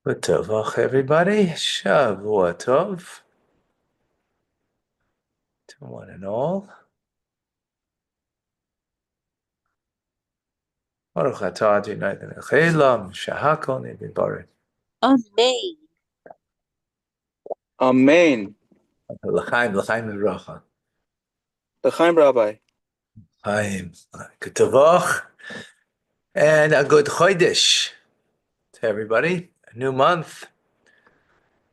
Tov, everybody. Shavua Tov to one and all. Baruch atah Adonai Eloheinu shahakol nevibarim. Amen. Amen. L'chaim, l'chaim v'bracha. L'chaim, Rabbi. Chaim. Good Tovach. And a good Chodesh to everybody. A new month.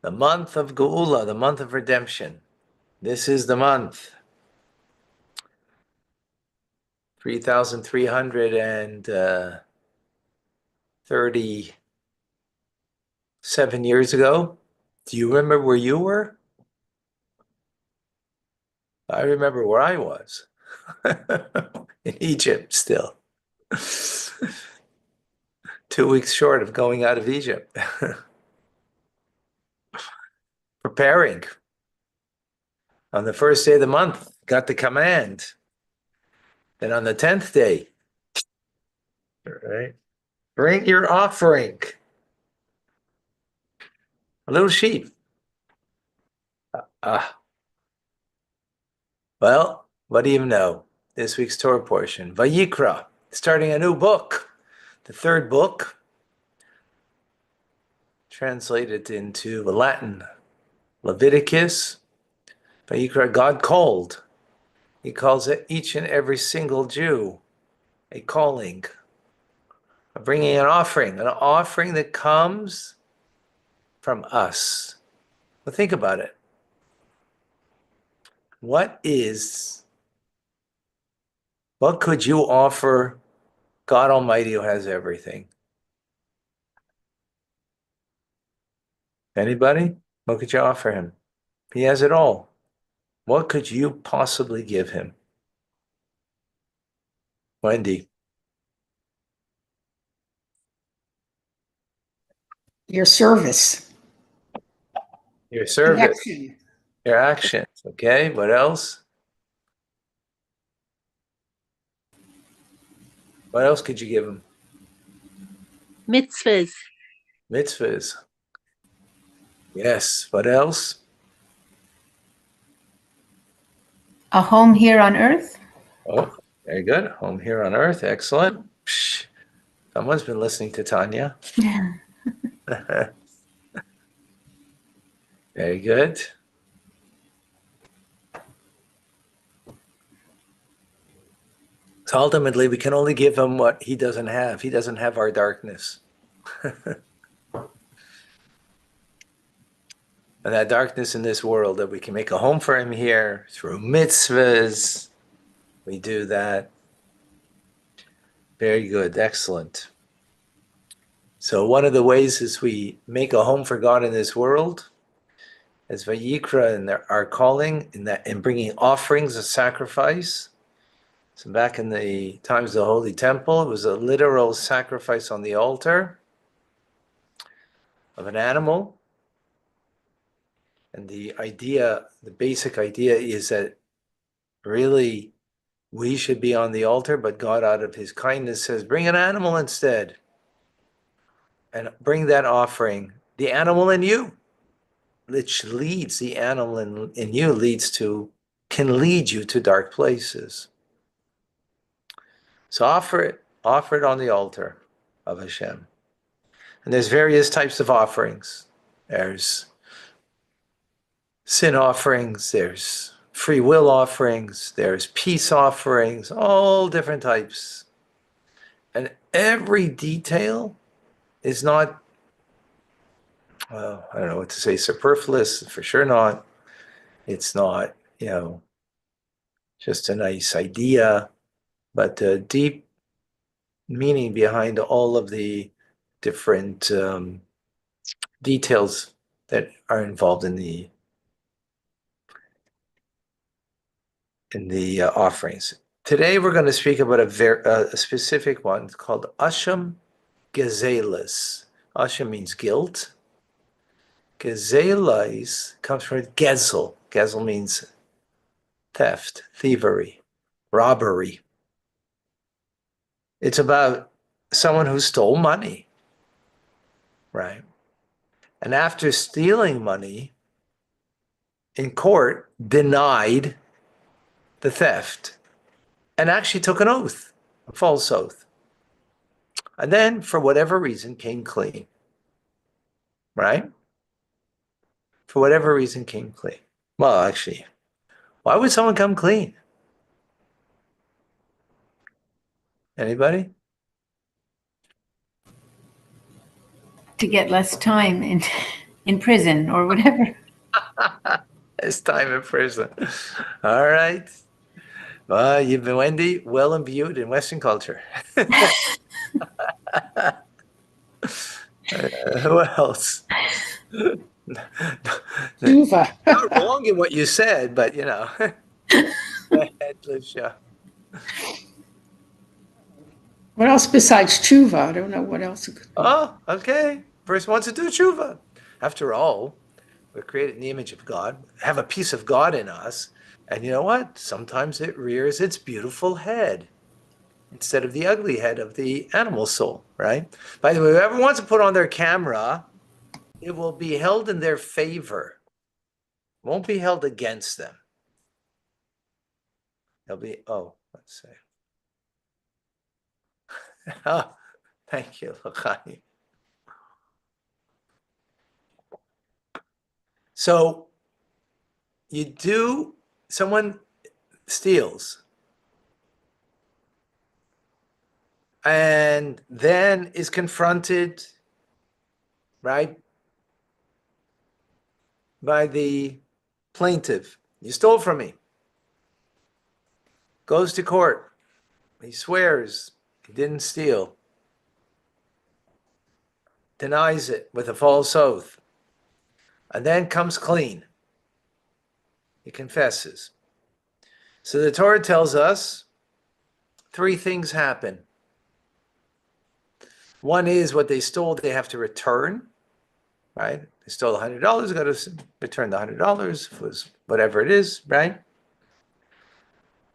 The month of Geula, the month of redemption. This is the month. 3,337 years ago. Do you remember where you were? I remember where I was. In Egypt still. 2 weeks short of going out of Egypt. Preparing. On the first day of the month, got the command. Then on the 10th day, right? Bring your offering. A little sheep. Well, what do you know? This week's Torah portion, Vayikra, starting a new book. The third book, translated into Latin, Leviticus. Vayikra, God called. He calls it each and every single Jew a calling, of bringing an offering that comes from us. But think about it. What could you offer God Almighty who has everything? Anybody? What could you offer him? He has it all. What could you possibly give him? Wendy. Your service. Your service. Action. Your actions. Okay, what else? What else could you give him? Mitzvahs. Mitzvahs. Yes, what else? A home here on earth. Oh, very good. Home here on earth. Excellent. Psh, someone's been listening to Tanya. Very good. So ultimately, we can only give him what he doesn't have. He doesn't have our darkness. And that darkness in this world, that we can make a home for him here through mitzvahs. We do that. Very good. Excellent. So one of the ways is we make a home for God in this world as Vayikra and our calling in bringing offerings of sacrifice. So back in the times of the Holy Temple, it was a literal sacrifice on the altar of an animal. And the basic idea is that really we should be on the altar, but God out of his kindness says, bring an animal instead. And bring that offering, the animal in you, which leads the animal in you can lead you to dark places. So offer it on the altar of Hashem. And there's various types of offerings. There's sin offerings, there's free will offerings, there's peace offerings, all different types. And every detail is not, I don't know what to say, superfluous, for sure not. It's not, just a nice idea, but a deep meaning behind all of the different details that are involved in the offerings. Today we're going to speak about a specific one called Asham Gezelis. Asham means guilt. Gezelis comes from Gezel. Gezel means theft, thievery, robbery. It's about someone who stole money, right? and after stealing money in court, denied the theft and actually took an oath, a false oath. And then, for whatever reason, came clean, right? For whatever reason, came clean. Well, actually, why would someone come clean? Anybody? To get less time in prison or whatever. It's time in prison. All right. Well, you've been, Wendy, well imbued in Western culture. Who else? Tuva. Not wrong in what you said, but you know. Go ahead, Lucia. What else besides tshuva? I don't know what else it could be. Oh, okay. Person wants to do tshuva. After all, we're created in the image of God, have a piece of God in us, and you know what? Sometimes it rears its beautiful head instead of the ugly head of the animal soul, right? By the way, whoever wants to put on their camera, it will be held in their favor. It won't be held against them. They'll be, oh, let's see. Oh, thank you, Lachai. So someone steals and then is confronted, right, by the plaintiff. You stole from me. Goes to court. He swears he didn't steal. Denies it with a false oath. And then comes clean. He confesses. So the Torah tells us 3 things happen. One is what they stole, they have to return, right? They stole $100, got to return the $100, if it was whatever it is, right?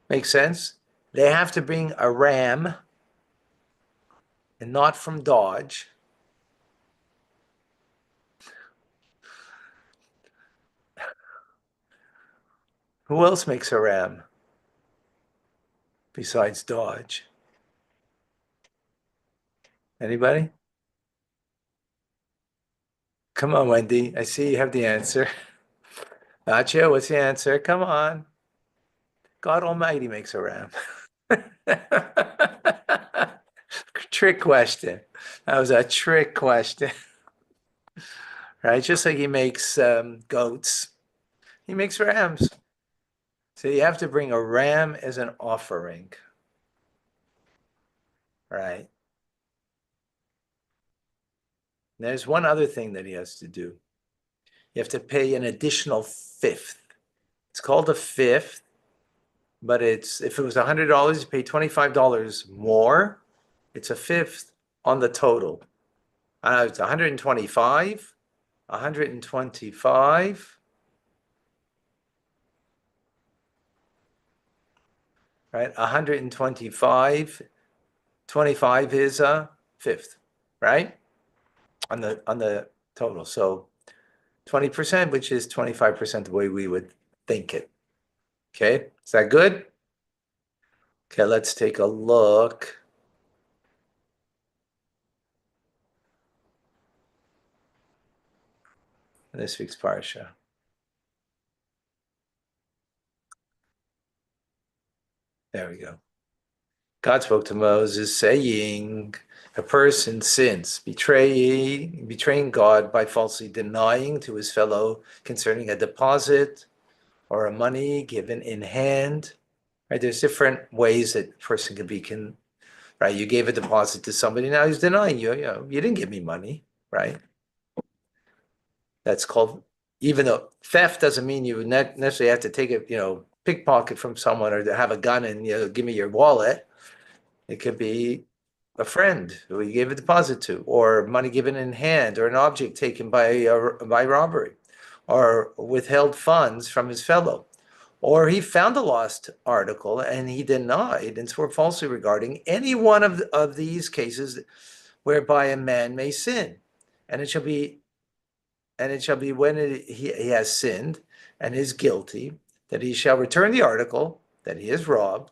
Makes sense? They have to bring a ram and not from Dodge. Who else makes a ram besides Dodge? Anybody? Come on, Wendy. I see you have the answer. Nacho, what's the answer? Come on. God Almighty makes a ram. Trick question. That was a trick question. Right? Just like he makes goats, he makes rams. So you have to bring a ram as an offering. Right? There's one other thing that he has to do. You have to pay an additional fifth. It's called a fifth, but if it was $100, you pay $25 more. It's a fifth on the total. It's 125, 125, right? 125, 25 is a fifth, right? On the total. So 20%, which is 25% the way we would think it. Okay, is that good? Okay, let's take a look. This week's parsha. There we go. God spoke to Moses saying, a person sins, betraying God by falsely denying to his fellow concerning a deposit or a money given in hand. Right? There's different ways that a person can, right? You gave a deposit to somebody, now he's denying you, you didn't give me money, right? That's called, even though theft doesn't mean you necessarily have to take it, pickpocket from someone or to have a gun and, give me your wallet. It could be a friend who you gave a deposit to, or money given in hand, or an object taken by robbery, or withheld funds from his fellow, or he found a lost article and he denied and swore falsely regarding any one of these cases whereby a man may sin, and it shall be and it shall be when he has sinned and is guilty, that he shall return the article that he has robbed,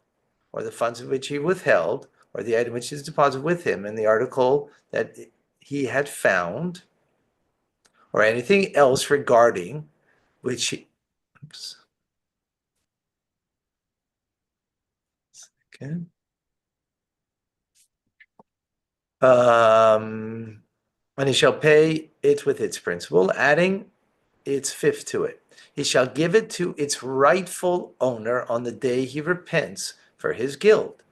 or the funds of which he withheld, or the item which is deposited with him, and the article that he had found, or anything else regarding which he, oops. Okay. And he shall pay it with its principal, adding its fifth to it. He shall give it to its rightful owner on the day he repents for his guilt.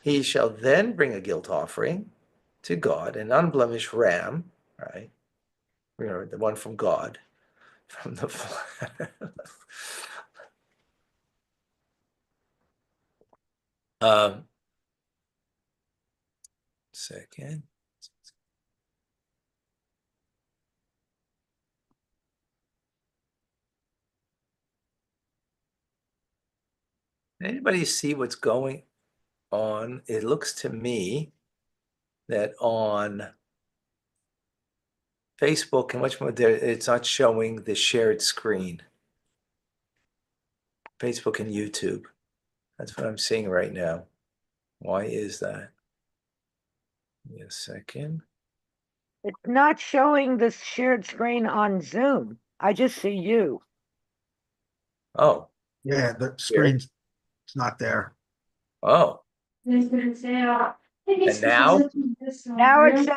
He shall then bring a guilt offering to God, an unblemished ram, right? Remember, the one from God, from the second. Anybody see what's going on? It looks to me that on Facebook and much more there, it's not showing the shared screen. Facebook and YouTube. That's what I'm seeing right now. Why is that? Give me a second. It's not showing this shared screen on Zoom. I just see you. Oh, Yeah, the screen's it's not there. oh. And now? Now it says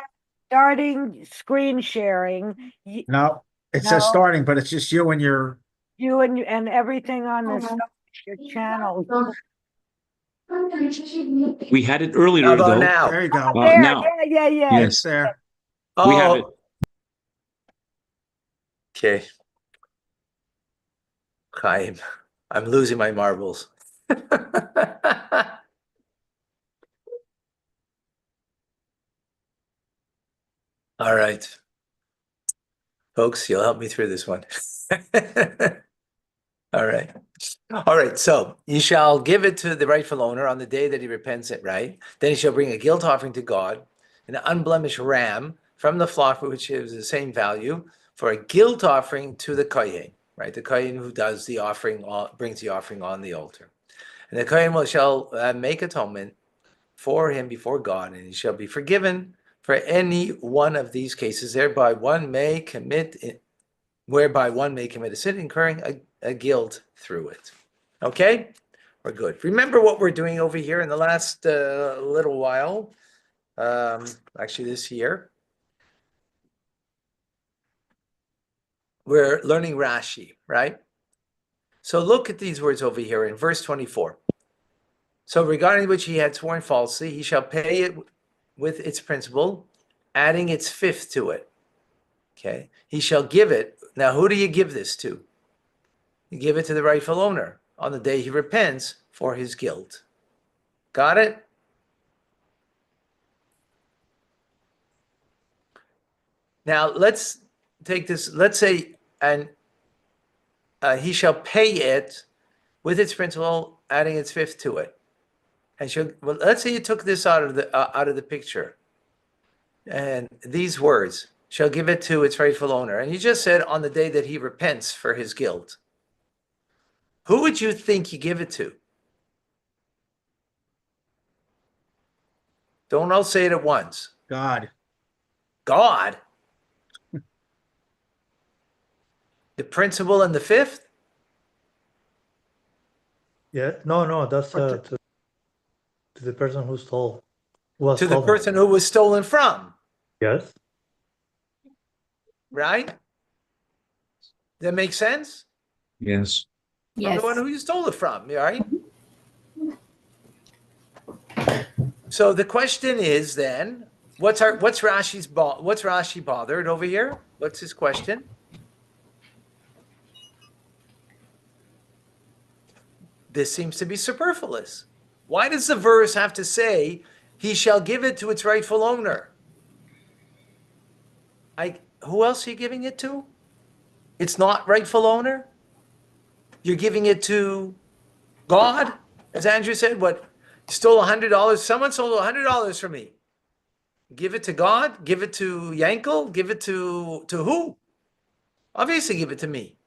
starting screen sharing. No, it says No. starting, but it's just you and your, You and everything on this your channel. We had it earlier, How about though. now? there you go. There, now. yeah. Yes. It's there. We have Oh, it. okay. I'm losing my marbles. All right. Folks, you'll help me through this one. All right. All right. So you shall give it to the rightful owner on the day that he repents it, right? Then he shall bring a guilt offering to God, an unblemished ram from the flock, which is the same value, for a guilt offering to the kohen, right? The kohen who does the offering, brings the offering on the altar. And the kohen shall make atonement for him before God, and he shall be forgiven for any one of these cases, whereby one may commit a sin, incurring a guilt through it. Okay, we're good. Remember what we're doing over here in the last little while, actually this year. We're learning Rashi, right? So look at these words over here in verse 24. So regarding which he had sworn falsely, he shall pay it with its principal, adding its fifth to it. Okay, he shall give it. Now, who do you give this to? You give it to the rightful owner on the day he repents for his guilt. Got it? Now, let's take this. Let's say, and he shall pay it with its principal, adding its fifth to it. And well, let's say you took this out of the picture, and these words shall give it to its rightful owner, and you just said on the day that he repents for his guilt. Who would you think you give it to? Don't all say it at once. God. God? The principal and the fifth? Yeah, no, that's But to the person who stole. Was To the stolen. person who was stolen from, Yes. right? That makes sense? Yes. From Yes. the one who you stole it from, right? So the question is then, what's Rashi bothered over here? What's his question? This seems to be superfluous. Why does the verse have to say, he shall give it to its rightful owner? Who else are you giving it to? It's not rightful owner? You're giving it to God? As Andrew said, what? You stole $100. Someone stole $100 from me. Give it to God? Give it to Yankel? Give it to who? Obviously, give it to me.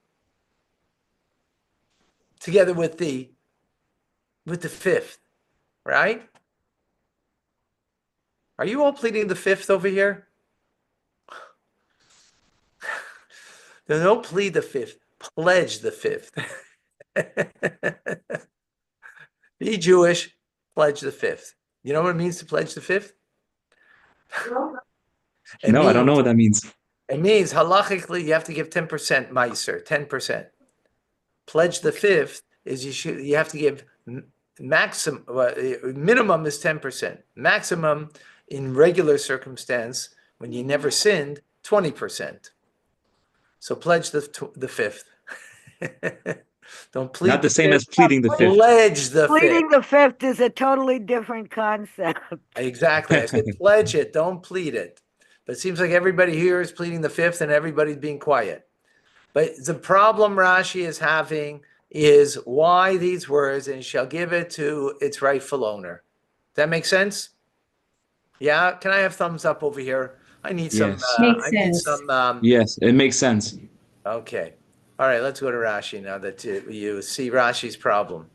Together with the fifth, right? Are you all pleading the fifth over here? Don't plead the fifth, pledge the fifth. Be Jewish, pledge the fifth. You know what it means to pledge the fifth? It No, I don't know means, what that means. it means halachically you have to give 10% meiser, 10%. Pledge the fifth is you have to give maximum, minimum is 10%. Maximum in regular circumstance, when you never sinned, 20%. So pledge the fifth. Don't plead Not the same fifth, as pleading the fifth. pledge the fifth. Pleading the fifth is a totally different concept. Exactly. I said pledge it, don't plead it. But it seems like everybody here is pleading the fifth and everybody's being quiet. But the problem Rashi is having is why these words, and shall give it to its rightful owner. Does that make sense? Yeah. Can I have thumbs up over here? I need Yes. Makes I need sense. some, Yes, it makes sense. okay. All right, let's go to Rashi now that you see Rashi's problem.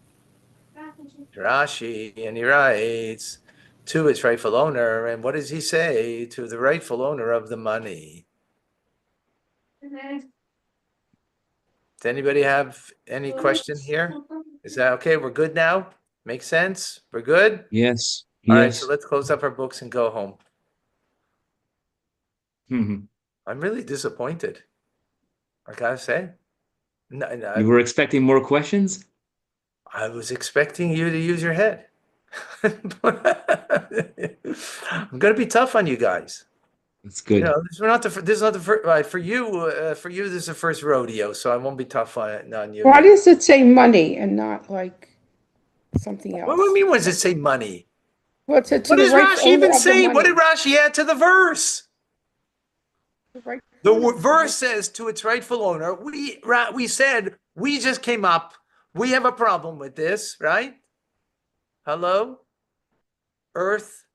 Rashi, and he writes, to its rightful owner, and what does he say? To the rightful owner of the money. Does anybody have any question here? Is that okay? We're good now? Makes sense? We're good? Yes. All right, so Yes. let's close up our books and go home. Mhm. I'm really disappointed. I gotta say. You were expecting more questions? I was expecting you to use your head. I'm gonna be tough on you guys. That's You good. know, this is not the first for you. For you, this is the first rodeo, so I won't be tough on you. Why does it say money and not like something What do you else? mean? What does it say? Money? Well, it said to What the does rightful Rashi even owner of the say? What money. did Rashi add to the verse? The rightful The owner. verse says to its rightful owner. We said we just came up. We have a problem with this, right? Hello, Earth,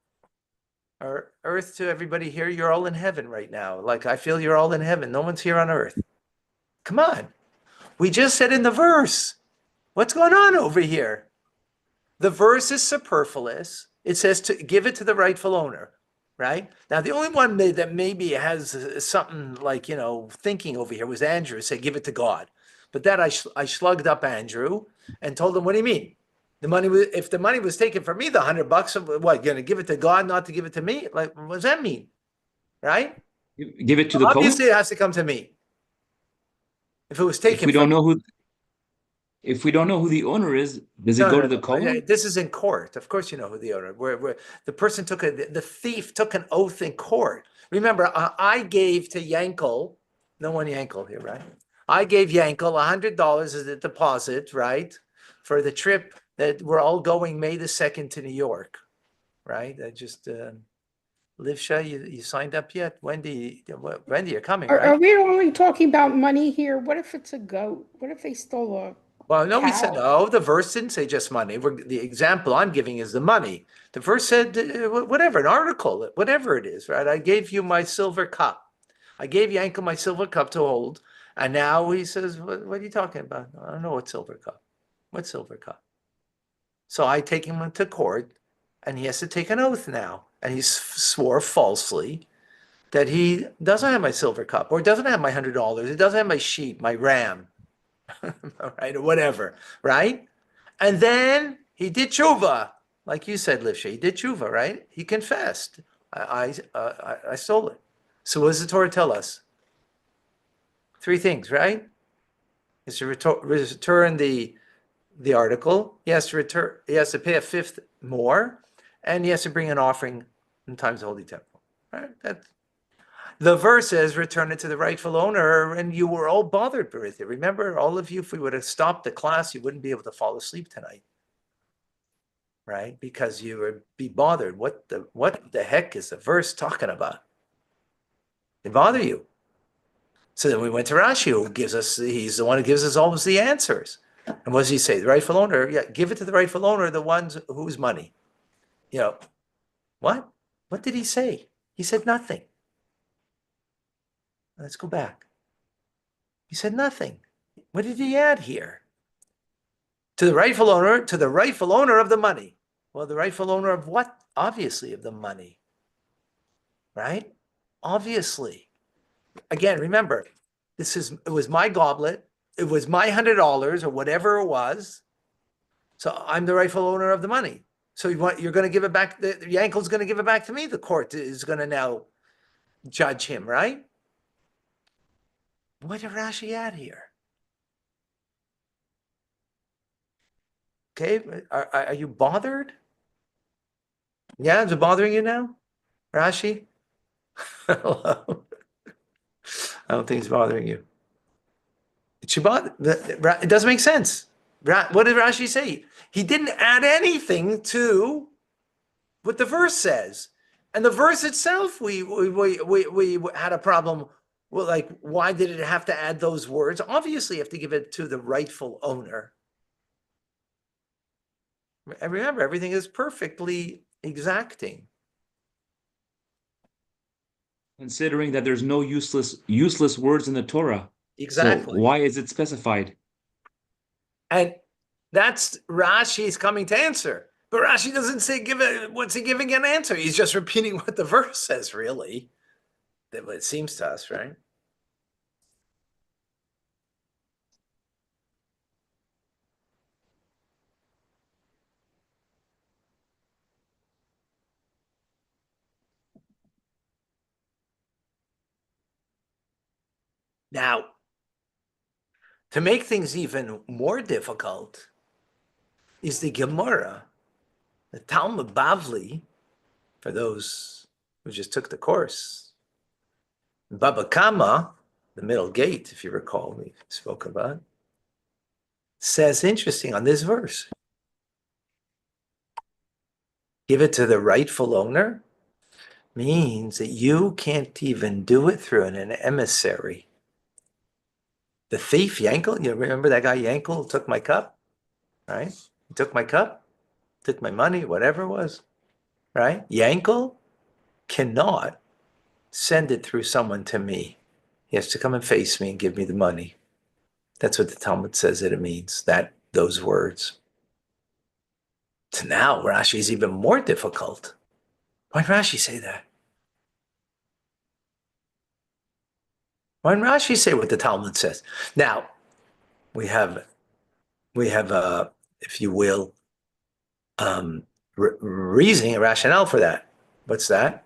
or Earth to everybody here. You're all in heaven right now. Like I feel you're all in heaven. No one's here on Earth. Come on. We just said in the verse. What's going on over here? The verse is superfluous. It says to give it to the rightful owner, right? Now, the only one that maybe has something like, thinking over here was Andrew, say, give it to God. But that I slugged up Andrew and told him, what do you mean? If the money was taken from me, the $100, what, going to give it to God, not to give it to me? Like, what does that mean? Right? Give it to the Obviously, Kohen? it has to come to me. If it was taken If we from don't know who the owner is, does it go to the Kohen? This is in court. Of course, you know who the owner. Where the person the thief took an oath in court. Remember, I gave to Yankel. No one Yankel here, right? I gave Yankel $100 as a deposit, right, for the trip that we're all going May the 2nd to New York, right? I just Livsha, you signed up yet? Wendy, you're coming, Are right? we only talking about money here? What if it's a goat? What if they stole a Well, no, we said, cow? no, the verse didn't say just money. The example I'm giving is the money. The verse said, whatever, an article, whatever it is, right? I gave you my silver cup. I gave Yankel my silver cup to hold. And now he says, what are you talking about? I don't know what silver cup. What silver cup? So I take him to court and he has to take an oath now. And he swore falsely that he doesn't have my silver cup or doesn't have my $100. He doesn't have my sheep, my ram. Right, or whatever, right? And then he did tshuva, like you said, Livsha. He did tshuva, right? He confessed. I stole it. So what does the Torah tell us? 3 things, right? Is to return the article. He has to return. He has to pay a fifth more, and he has to bring an offering in times the holy temple. Right? The verse says, return it to the rightful owner, and you were all bothered with it. Remember, all of you, if we would have stopped the class, you wouldn't be able to fall asleep tonight, right? Because you would be bothered. What the heck is the verse talking about? It bother you. So then we went to Rashi, who he's the one who gives us always the answers. And what does he say? The rightful owner, yeah, give it to the rightful owner, the ones whose money. What? What did he say? He said nothing. Let's go back. He said nothing. What did he add here? To the rightful owner of the money. Well, the rightful owner of what? Obviously of the money, right? Obviously. Again, remember, it was my goblet. It was my $100 or whatever it was. So I'm the rightful owner of the money. So you're going to give it back. Yankel's going to give it back to me. The court is going to now judge him, right? What did Rashi add here? Okay, are you bothered? Yeah, is it bothering you now, Rashi? Hello. I don't think it's bothering you. It doesn't make sense. What did Rashi say? He didn't add anything to what the verse says. And the verse itself, we had a problem. Well, like, why did it have to add those words? Obviously, you have to give it to the rightful owner. And remember, everything is perfectly exacting. Considering that there's no useless words in the Torah. Exactly. So why is it specified? And that's Rashi's coming to answer. But Rashi doesn't say what's he giving an answer? He's just repeating what the verse says, really. That it seems to us, right? Now, to make things even more difficult is the Gemara, the Talmud Bavli, for those who just took the course. Baba Kama, the middle gate, if you recall, we spoke about, says, interesting, on this verse, give it to the rightful owner means that you can't even do it through an emissary. The thief, Yankel, you remember that guy Yankel took my cup, right? He took my cup, took my money, whatever it was, right? Yankel cannot send it through someone to me. He has to come and face me and give me the money. That's what the Talmud says that it means, those words. So now Rashi is even more difficult. Why did Rashi say that? Why did Rashi say what the Talmud says? Now, we have if you will, reasoning, a rationale for that. What's that?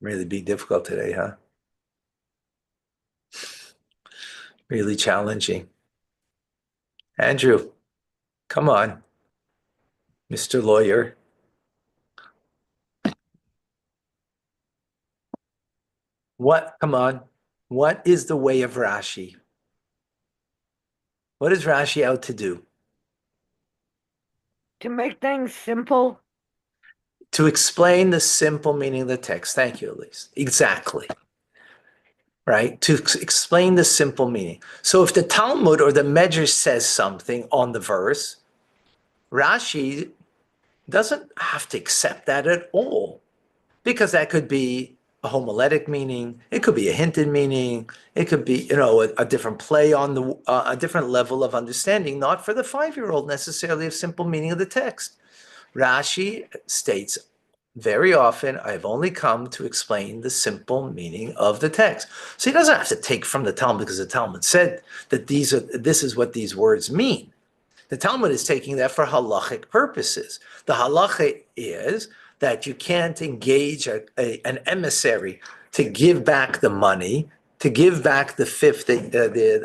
Really being difficult today, huh? Really challenging. Andrew, come on, Mr. Lawyer. Come on, what is the way of Rashi? What is Rashi out to do? To make things simple. To explain the simple meaning of the text. Thank you, Elise. Exactly. Right? To explain the simple meaning. So if the Talmud or the Medrash says something on the verse, Rashi doesn't have to accept that at all, because that could be a homiletic meaning, it could be a hinted meaning, it could be, a different play on a different level of understanding, not for the 5-year-old necessarily of simple meaning of the text. Rashi states very often, I've only come to explain the simple meaning of the text. So he doesn't have to take from the Talmud because the Talmud said that this is what these words mean. The Talmud is taking that for halachic purposes. The halacha is that you can't engage an emissary to give back the money, to give back the fifth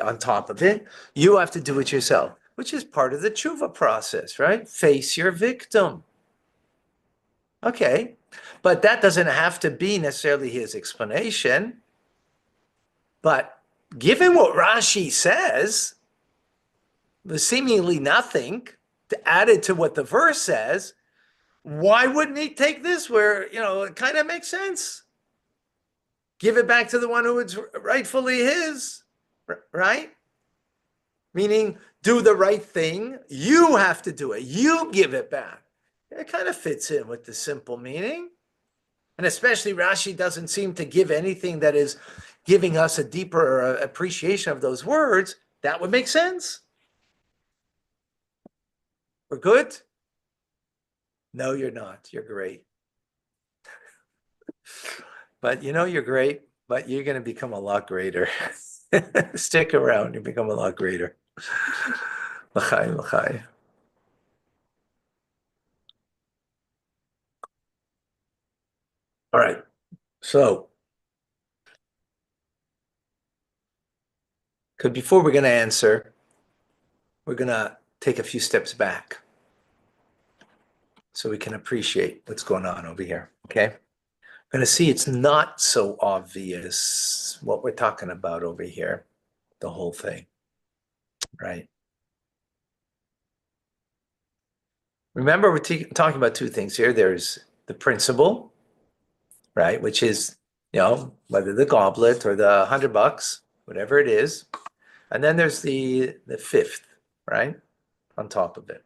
on top of it. You have to do it yourself, which is part of the tshuva process, right? Face your victim. Okay, but that doesn't have to be necessarily his explanation. But given what Rashi says, there's seemingly nothing to add it to what the verse says, why wouldn't he take this where, it kind of makes sense? Give it back to the one who is rightfully his, right? Meaning, do the right thing. You have to do it. You give it back. It kind of fits in with the simple meaning. And especially Rashi doesn't seem to give anything that is giving us a deeper appreciation of those words. That would make sense. We're good? No, you're not. You're great. But you know you're great, but you're going to become a lot greater. Stick around, you become a lot greater. L'chaim, l'chaim. All right. So, because before we're going to answer, we're going to take a few steps back so we can appreciate what's going on over here. Okay. We're going to see it's not so obvious what we're talking about over here, the whole thing, right? Remember, we're talking about two things here. There's the principle, right? Which is, whether the goblet or the $100, whatever it is. And then there's the fifth, right? On top of it.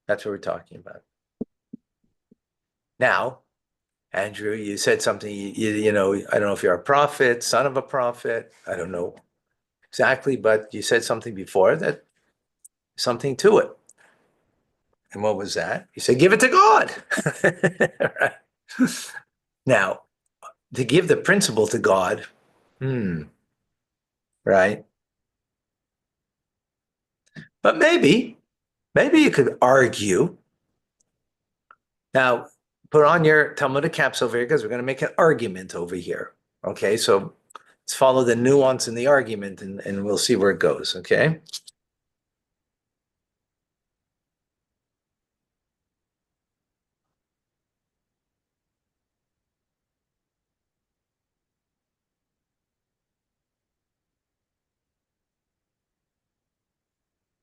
That's what we're talking about. Now, Andrew, you said something, I don't know if you're a prophet, son of a prophet, I don't know exactly, but you said something before that something to it. And what was that? You said, give it to God. Right. Now, to give the principle to God, right? But maybe you could argue. Now, put on your Talmudic caps over here because we're going to make an argument over here. Okay, so let's follow the nuance in the argument and we'll see where it goes. Okay.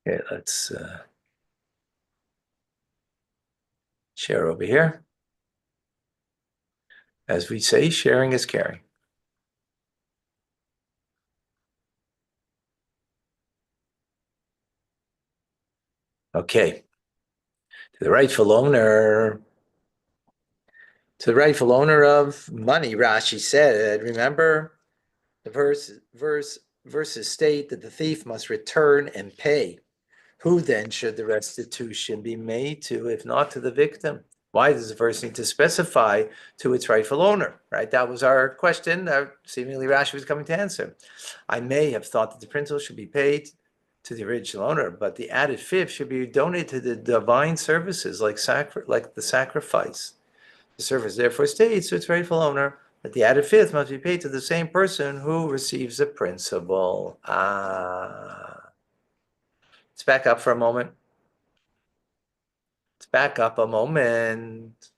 Okay, let's share over here. As we say, sharing is caring. Okay. To the rightful owner of money, Rashi said, remember the verses state that the thief must return and pay. Who then should the restitution be made to, if not to the victim? Why does the verse need to specify to its rightful owner, right? That was our question. Seemingly Rashi was coming to answer. I may have thought that the principal should be paid to the original owner, but the added fifth should be donated to the divine services like the sacrifice. The service therefore states to its rightful owner that the added fifth must be paid to the same person who receives the principal. Let's back up for a moment.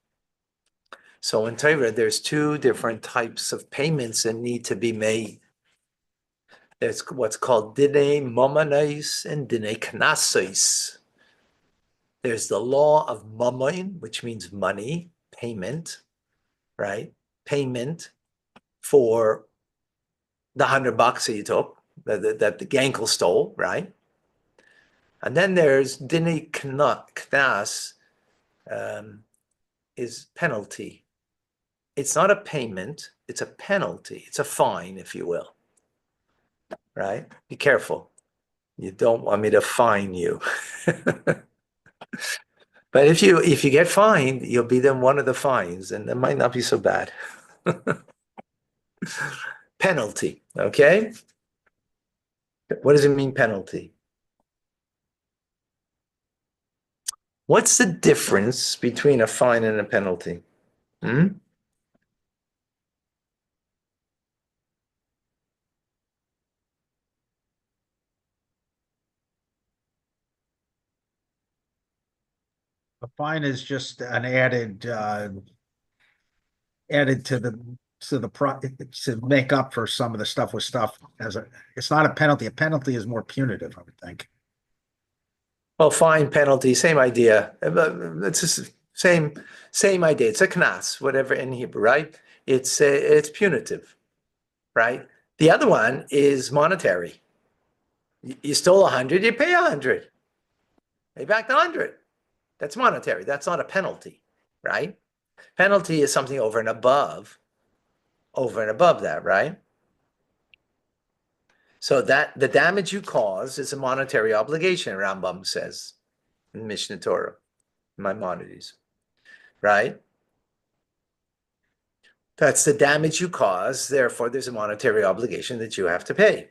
So in Torah, there's two different types of payments that need to be made. There's what's called Dinei Momanais and Dinei Knasos. There's the law of Mammon, which means money, payment, right? Payment for the $100 that you took, that the Gankel stole, right? And then there's Dinei Knas, is penalty. It's not a payment, it's a penalty. It's a fine, if you will. Right? Be careful. You don't want me to fine you. But if you get fined, you'll be then one of the fines, and it might not be so bad. Penalty, okay? What does it mean, penalty? What's the difference between a fine and a penalty? a fine is just an added to to make up for some of the stuff with stuff it's not a penalty. A penalty is more punitive, I would think. Well, fine, penalty, same idea. It's just same idea. It's a knas, whatever in Hebrew, right? It's punitive, right? The other one is monetary. You stole 100, you pay 100. Pay back the 100. That's monetary. That's not a penalty, right? Penalty is something over and above that, right? So that the damage you cause is a monetary obligation, Rambam says in Mishnah Torah, Maimonides, right? That's the damage you cause, therefore there's a monetary obligation that you have to pay.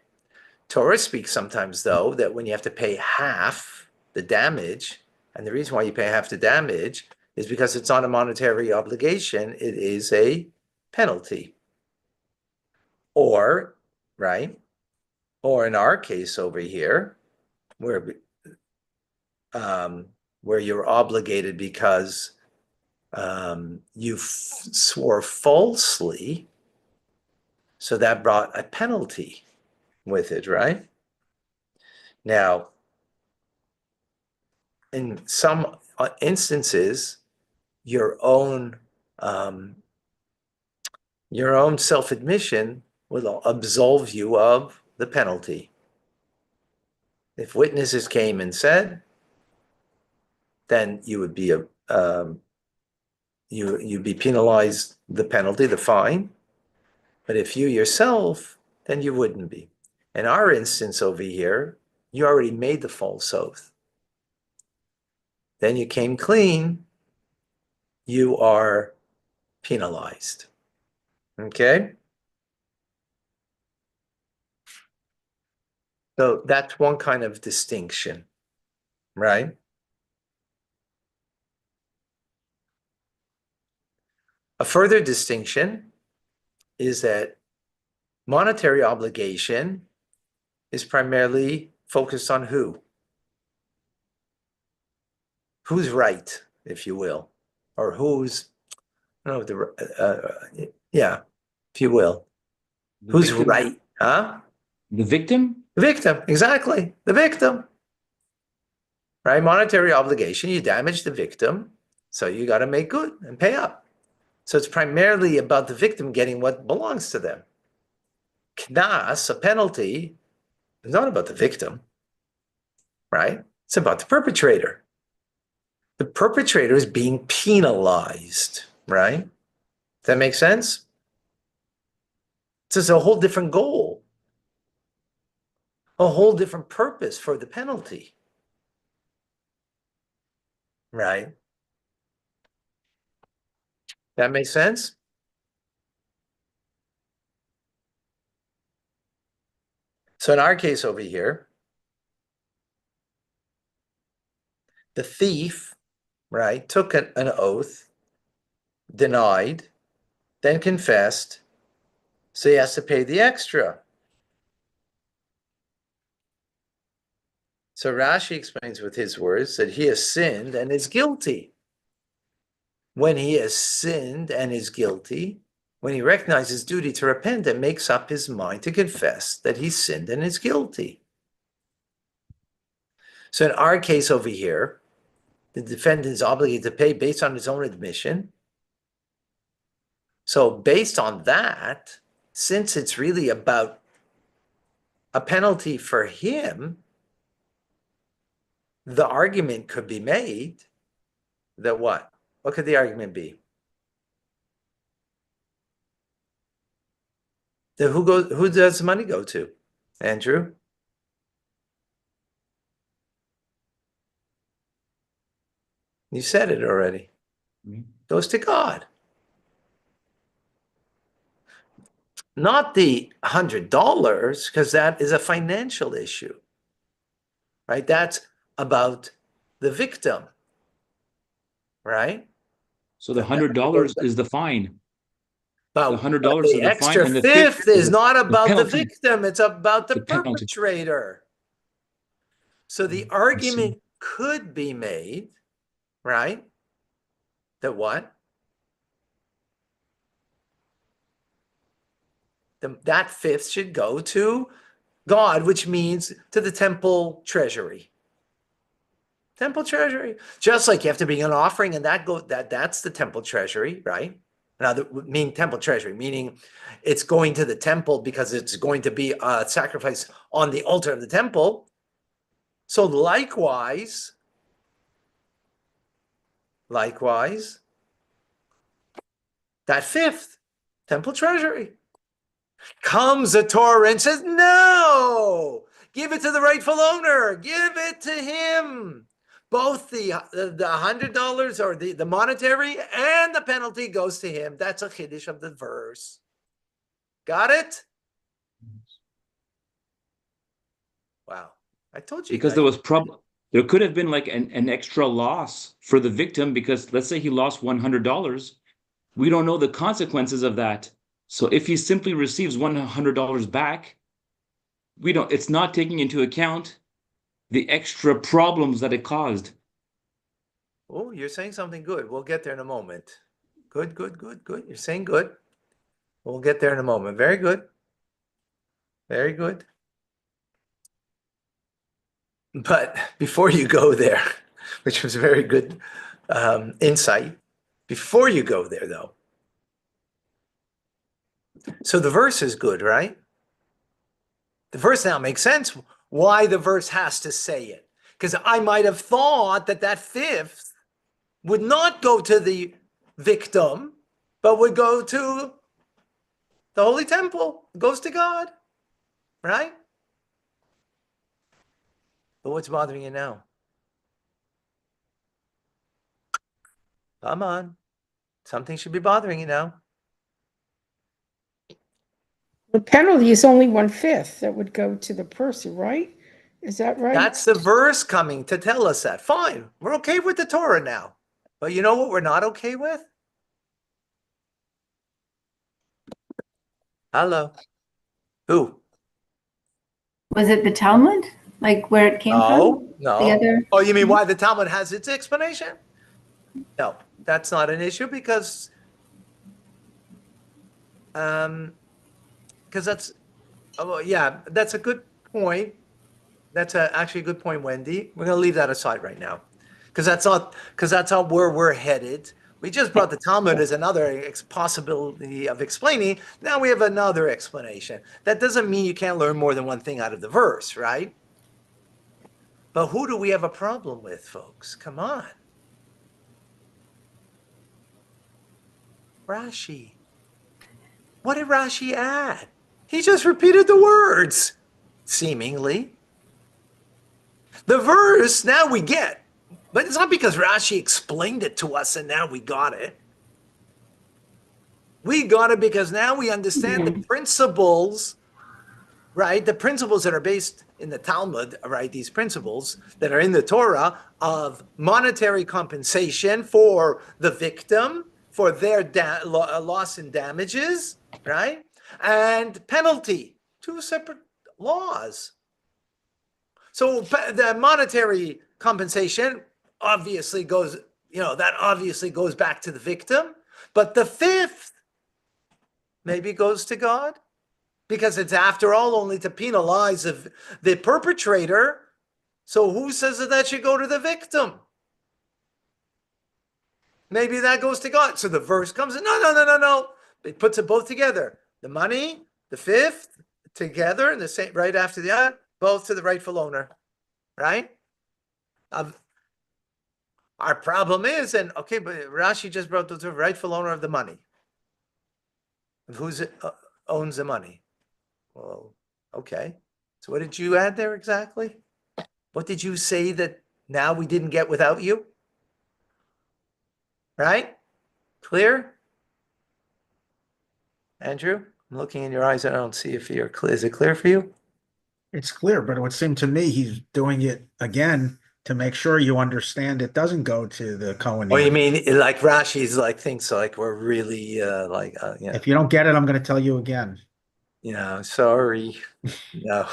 Torah speaks sometimes, though, that when you have to pay half the damage, and the reason why you pay half the damage is because it's not a monetary obligation, it is a penalty. Or, right? Or in our case over here, where you're obligated because you swore falsely, so that brought a penalty with it, right? Now, in some instances, your own self-admission will absolve you of the penalty. If witnesses came and said, then you would be you'd be penalized the penalty, the fine. But if you yourself, then you wouldn't be. In our instance over here, you already made the false oath. Then you came clean, you are penalized. Okay? So that's one kind of distinction, right? A further distinction is that monetary obligation is primarily focused on who? Who's right, if you will, or who's, I don't know, yeah, if you will. The Who's victim- right, huh? The victim? The victim, exactly, the victim. Right, monetary obligation, you damage the victim, so you got to make good and pay up. So it's primarily about the victim getting what belongs to them. Knas, a penalty, is not about the victim, right? It's about the perpetrator. The perpetrator is being penalized, right? Does that make sense? So it's a whole different goal, a whole different purpose for the penalty, right? That makes sense? So in our case over here, the thief, right, took an oath, denied, then confessed, so he has to pay the extra. So Rashi explains with his words that he has sinned and is guilty. When he has sinned and is guilty, when he recognizes duty to repent and makes up his mind to confess that he sinned and is guilty. So in our case over here, the defendant is obligated to pay based on his own admission. So based on that, since it's really about a penalty for him, the argument could be made that what? What could the argument be? That who does the money go to? Andrew? You said it already. Goes to God. Not the $100, because that is a financial issue, right? That's about the victim, right? So the $100 is the fine. But The $100 is the the fine, extra and the fifth is not about the penalty. victim, it's about the The penalty. perpetrator. So the argument could be made, right? That what? That fifth should go to God, which means to the temple treasury. Temple treasury. Just like you have to bring an offering, and that's the temple treasury, right? Now, temple treasury, meaning it's going to the temple because it's going to be a sacrifice on the altar of the temple. So likewise, that fifth temple treasury. Comes the Torah and says, no, give it to the rightful owner. Give it to him. Both the $100 or the monetary and the penalty goes to him. That's a chiddush of the verse. Got it? Wow. I told you. Because there could have been like an extra loss for the victim, because let's say he lost $100. We don't know the consequences of that. So if he simply receives $100 back, it's not taking into account the extra problems that it caused. Oh, you're saying something good. We'll get there in a moment. Good. You're saying good. We'll get there in a moment. Very good. Very good. But before you go there, which was a very good insight, before you go there, though, so the verse is good, right? The verse now makes sense why the verse has to say it. Because I might have thought that fifth would not go to the victim, but would go to the Holy Temple. It goes to God, right? But what's bothering you now? Come on. Something should be bothering you now. The penalty is only 1/5 that would go to the person, right? Is that right? That's the verse coming to tell us that. Fine. We're okay with the Torah now. But you know what we're not okay with? Hello. Who? Was it the Talmud? Like where it came from? No. The other? Oh, you mean why the Talmud has its explanation? No, that's not an issue because that's, oh, yeah, that's a good point. That's actually a good point, Wendy. We're going to leave that aside right now because that's not where we're headed. We just brought the Talmud as another possibility of explaining. Now we have another explanation. That doesn't mean you can't learn more than one thing out of the verse, right? But who do we have a problem with, folks? Come on. Rashi. What did Rashi add? He just repeated the words, seemingly. The verse, now we get, but it's not because Rashi explained it to us and now we got it. We got it because now we understand the principles, right? The principles that are based in the Talmud, right? These principles that are in the Torah of monetary compensation for the victim, for their loss and damages, right? And penalty, two separate laws. So the monetary compensation obviously goes, that obviously goes back to the victim, but the fifth maybe goes to God because it's after all only to penalize the perpetrator. So who says that should go to the victim? Maybe that goes to God. So the verse comes in, no. It puts it both together. The money, the fifth, together, and the same right after that, both to the rightful owner, right? Our problem is, but Rashi just brought the rightful owner of the money. Of who owns the money? Well, okay. So what did you add there exactly? What did you say that now we didn't get without you? Right? Clear? Andrew, I'm looking in your eyes. I don't see if you're clear. Is it clear for you? It's clear, but it would seem to me he's doing it again to make sure you understand it doesn't go to the Kohen. Oh, you mean like Rashi's thinks like we're really yeah. If you don't get it, I'm going to tell you again. Sorry. No.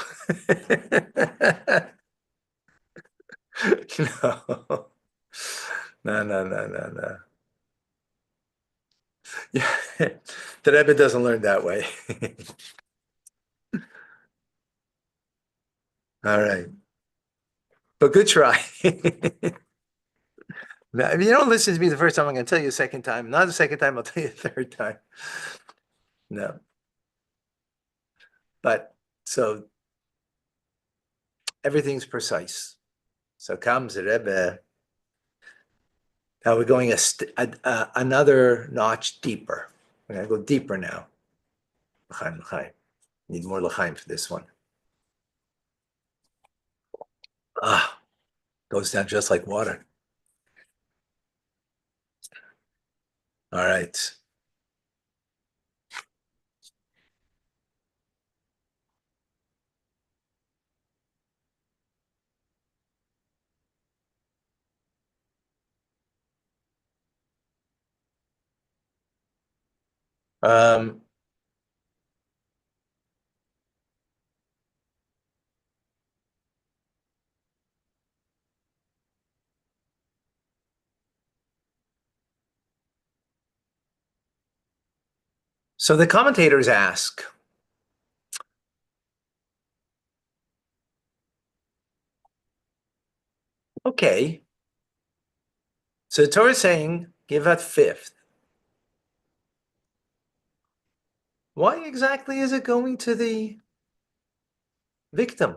No. Yeah, the Rebbe doesn't learn that way. All right. But good try. Now, if you don't listen to me the first time, I'm going to tell you a second time. Not the second time, I'll tell you the third time. No. But so everything's precise. So comes the Rebbe. Now we're going another notch deeper. I'm gonna go deeper now. L'chaim. Need more l'chaim for this one. Goes down just like water. All right. Um, so the commentators ask, okay, so the Torah is saying, give a fifth. Why exactly is it going to the victim?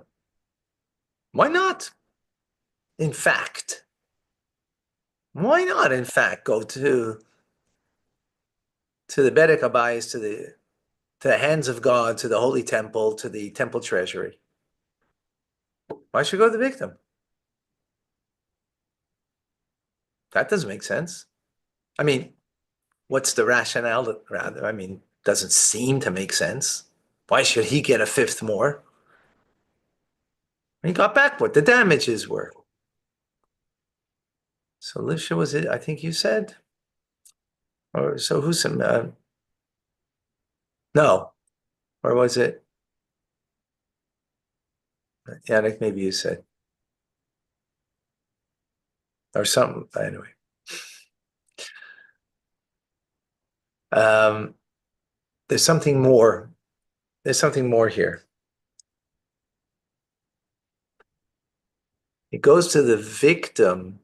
Why not? In fact, why not, in fact, go to the Bedek Abayis, to the hands of God, to the holy temple, to the temple treasury? Why should go to the victim? That doesn't make sense. I mean, what's the rationale? Rather, I mean, doesn't seem to make sense. Why should he get a fifth more? He got back what the damages were. So Lisha, was it? I think you said, or so who's some? No, or was it? Yannick, maybe you said, or something. Anyway, there's something more. There's something more here. It goes to the victim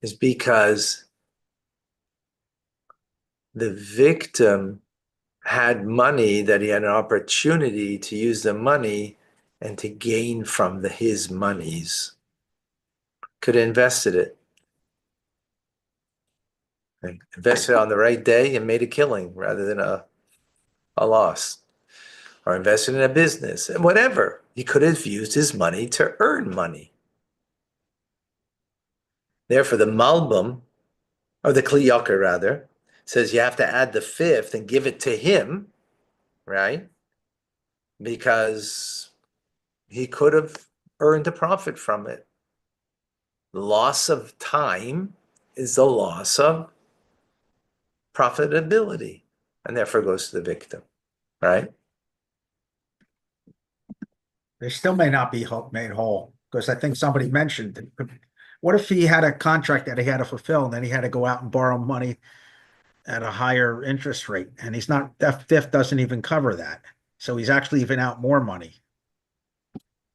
is because the victim had money, that he had an opportunity to use the money and to gain from his monies. Could have invested it. And invested on the right day and made a killing rather than a loss. Or invested in a business, and whatever. He could have used his money to earn money. Therefore, the Malbim, or the Kli Yakar rather, says you have to add the fifth and give it to him, right? Because he could have earned a profit from it. The loss of time is the loss of profitability, and therefore goes to the victim, right? They still may not be made whole, because I think somebody mentioned, what if he had a contract that he had to fulfill, and then he had to go out and borrow money at a higher interest rate, and he's not, that fifth doesn't even cover that. So he's actually even out more money.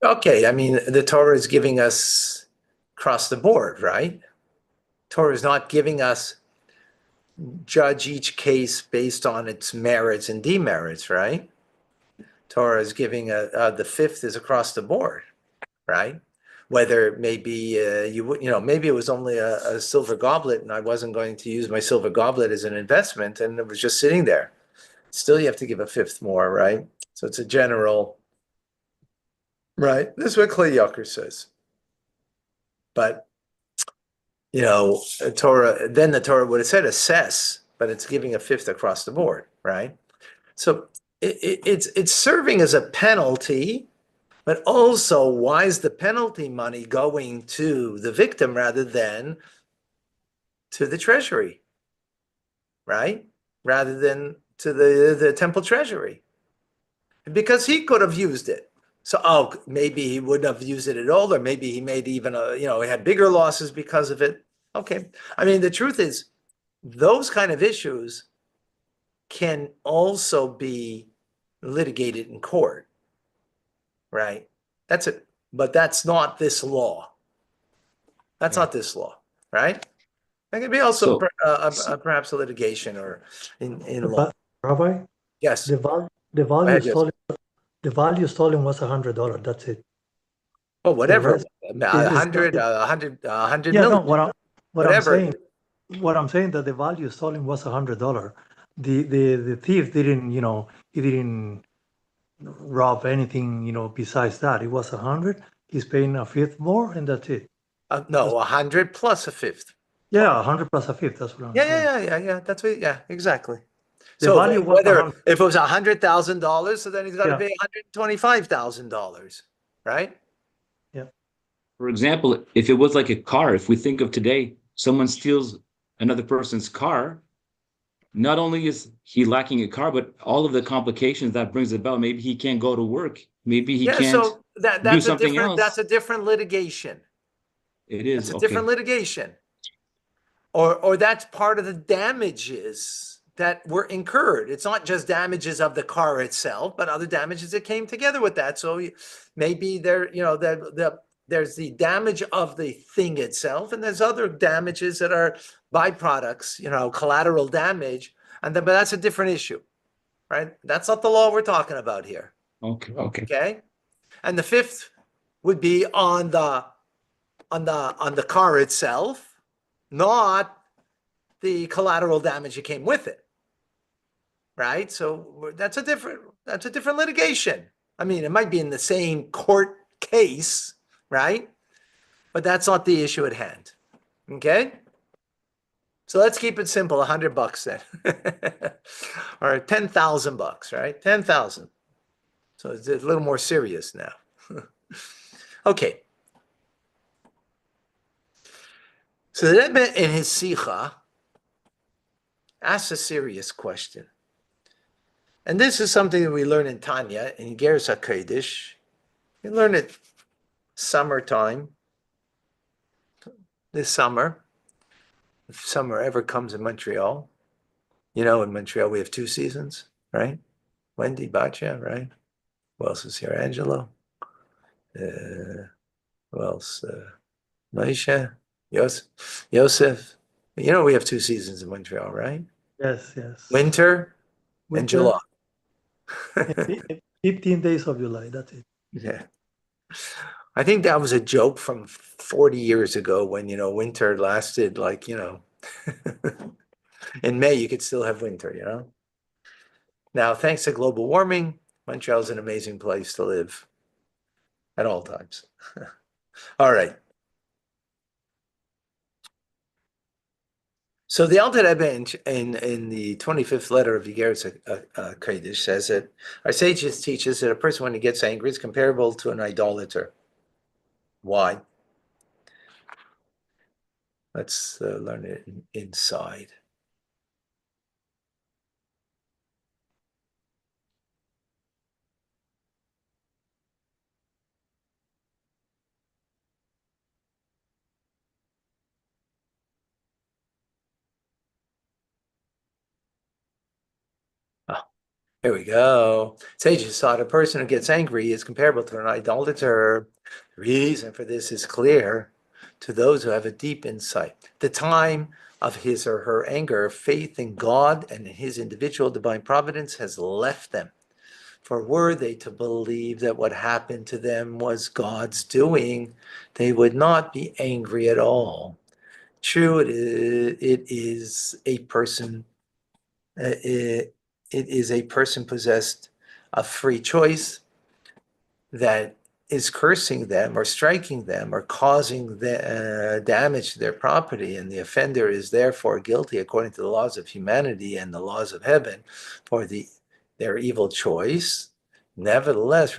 Okay, I mean, the Torah is giving us across the board, right? Torah is not giving us judge each case based on its merits and demerits, right? Torah is giving the fifth is across the board, right? Whether maybe maybe it was only a silver goblet and I wasn't going to use my silver goblet as an investment and it was just sitting there. Still, you have to give a fifth more, right? So it's a general, right? This is what Kli Yakar says. But, Torah, then the Torah would have said assess, but it's giving a fifth across the board, right? So it's serving as a penalty, but also why is the penalty money going to the victim rather than to the treasury, right? Rather than to the temple treasury. Because he could have used it. So, maybe he wouldn't have used it at all, or maybe he made even he had bigger losses because of it. Okay. I mean, the truth is, those kind of issues can also be litigated in court, right? That's it. But that's not this law. That's not this law, right? There can be also perhaps a litigation or in law. Rabbi, Yes. the value ahead, yes. stolen. The value stolen was $100. That's it. Oh, whatever. rest- 100 Yeah, million. no. What I'm Whatever. saying, that the value stolen was $100, the thief didn't, he didn't rob anything, besides that. It was 100. He's paying a fifth more, and that's it. No, 100 plus a fifth. Yeah, 100 plus a fifth. That's what I'm saying. Yeah. That's what, yeah, exactly. The So value was whether 100. if it was $100,000, so then he's got to Yeah. pay $125,000, right? Yeah. For example, if it was like a car, if we think of today, someone steals another person's car, not only is he lacking a car, but all of the complications that brings about. Maybe he can't go to work. Maybe he Yeah, can't so do that's a something different else. litigation. It is That's a okay. different litigation. Or that's part of the damages that were incurred. It's not just damages of the car itself, but other damages that came together with that. So maybe there's the damage of the thing itself, and there's other damages that are byproducts, collateral damage, but that's a different issue, right? That's not the law we're talking about here. Okay. Okay, and the fifth would be on the car itself, not the collateral damage that came with it, right? So that's a different litigation. I mean, it might be in the same court case, right? But that's not the issue at hand. Okay. So let's keep it simple. $100 then, or $10,000, right? 10,000. So it's a little more serious now. Okay. So the Rebbe in his Sicha asks a serious question. And this is something that we learn in Tanya, in Geras HaKodesh. We learn it summertime, this summer, if summer ever comes in Montreal. In Montreal we have 2 seasons, right? Wendy, Batya, right? Who else is here? Angelo. Who else? Maisha, Yosef. We have 2 seasons in Montreal, right? Yes. Winter and Winter, July. and 15 days of July. That's it. Yeah. I think that was a joke from 40 years ago when, winter lasted like, in May, you could still have winter, Now, thanks to global warming, Montreal is an amazing place to live at all times. All right. So the Alter Rebbe in the 25th letter of Igeres Kodesh says that our sages teach us that a person, when he gets angry, is comparable to an idolater. Why? Let's learn it inside. Here we go. Sages thought a person who gets angry is comparable to an idolater. The reason for this is clear to those who have a deep insight. The time of his or her anger, faith in God and in his individual divine providence has left them. For were they to believe that what happened to them was God's doing, they would not be angry at all. True, it is a person. It is a person possessed of free choice that is cursing them or striking them or causing damage to their property, and the offender is therefore guilty according to the laws of humanity and the laws of heaven for their evil choice. Nevertheless,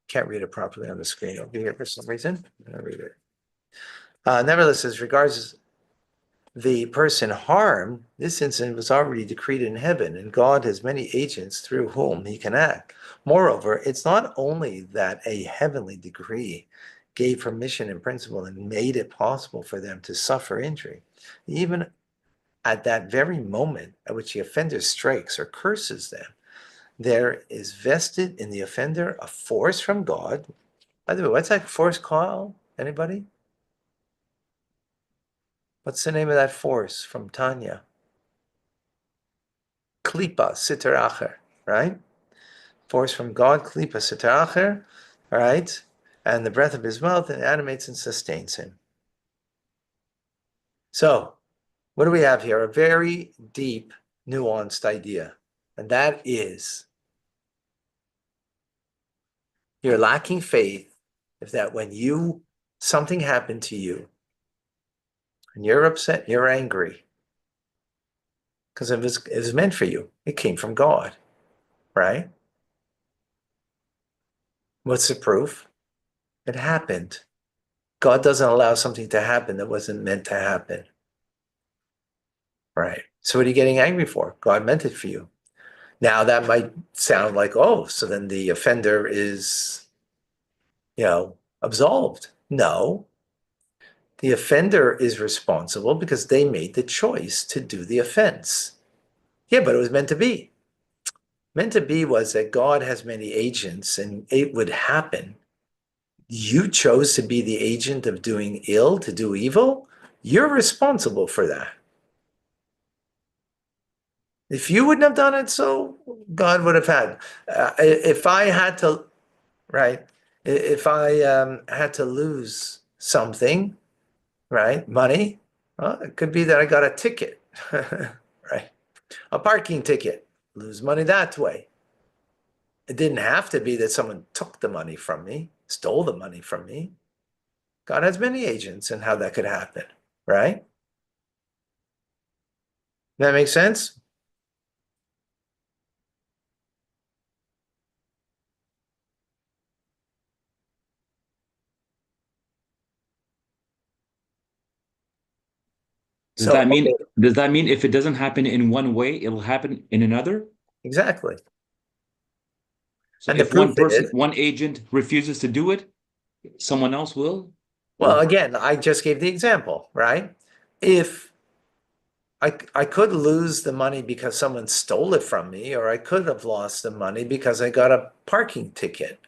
can't read it properly on the screen over here for some reason. I'm gonna read it. Nevertheless, as regards the person harmed, this incident was already decreed in heaven, and God has many agents through whom he can act. Moreover, it's not only that a heavenly decree gave permission in principle and made it possible for them to suffer injury. Even at that very moment at which the offender strikes or curses them, there is vested in the offender a force from God. By the way, what's that force called? Anybody? What's the name of that force from Tanya? Klipa, Siter Acher, right? Force from God, Klipa, Siter Acher, right? And the breath of his mouth animates and sustains him. So what do we have here? A very deep, nuanced idea. And that is you're lacking faith if that when something happened to you and you're upset, you're angry, because it was meant for you. It came from God, right? What's the proof? It happened. God doesn't allow something to happen that wasn't meant to happen. Right. So what are you getting angry for? God meant it for you. Now that might sound like, oh, so then the offender is, absolved. No, the offender is responsible because they made the choice to do the offense. Yeah, but it was meant to be. Meant to be was that God has many agents and it would happen. You chose to be the agent of doing ill, to do evil. You're responsible for that. If you wouldn't have done it, so God would have had. If I had to, right? If I had to lose something, right? Money, well, it could be that I got a ticket, right? A parking ticket, lose money that way. It didn't have to be that someone took the money from me, stole the money from me. God has many agents in how that could happen, right? That makes sense? Does So, that mean okay, does that mean if it doesn't happen in one way, it'll happen in another? exactly. So And the if one proof person, is, one agent refuses to do it, someone else will? well, Or again, I just gave the example, right? If I could lose the money because someone stole it from me, or I could have lost the money because I got a parking ticket.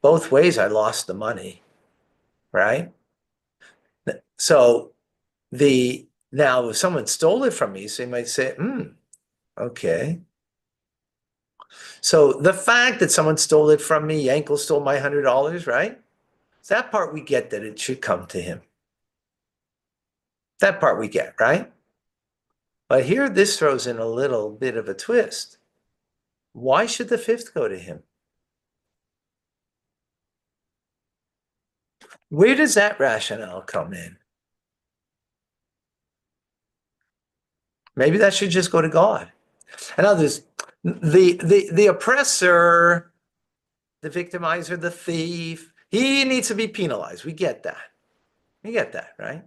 Both ways, I lost the money, right? So now if someone stole it from me, so you might say, okay. So the fact that someone stole it from me, Yankel stole my $100, right? That part we get, that it should come to him. That part we get, right? But here, this throws in a little bit of a twist. Why should the fifth go to him? Where does that rationale come in? Maybe that should just go to God. In other words, the oppressor, the victimizer, the thief, he needs to be penalized. We get that. We get that, right?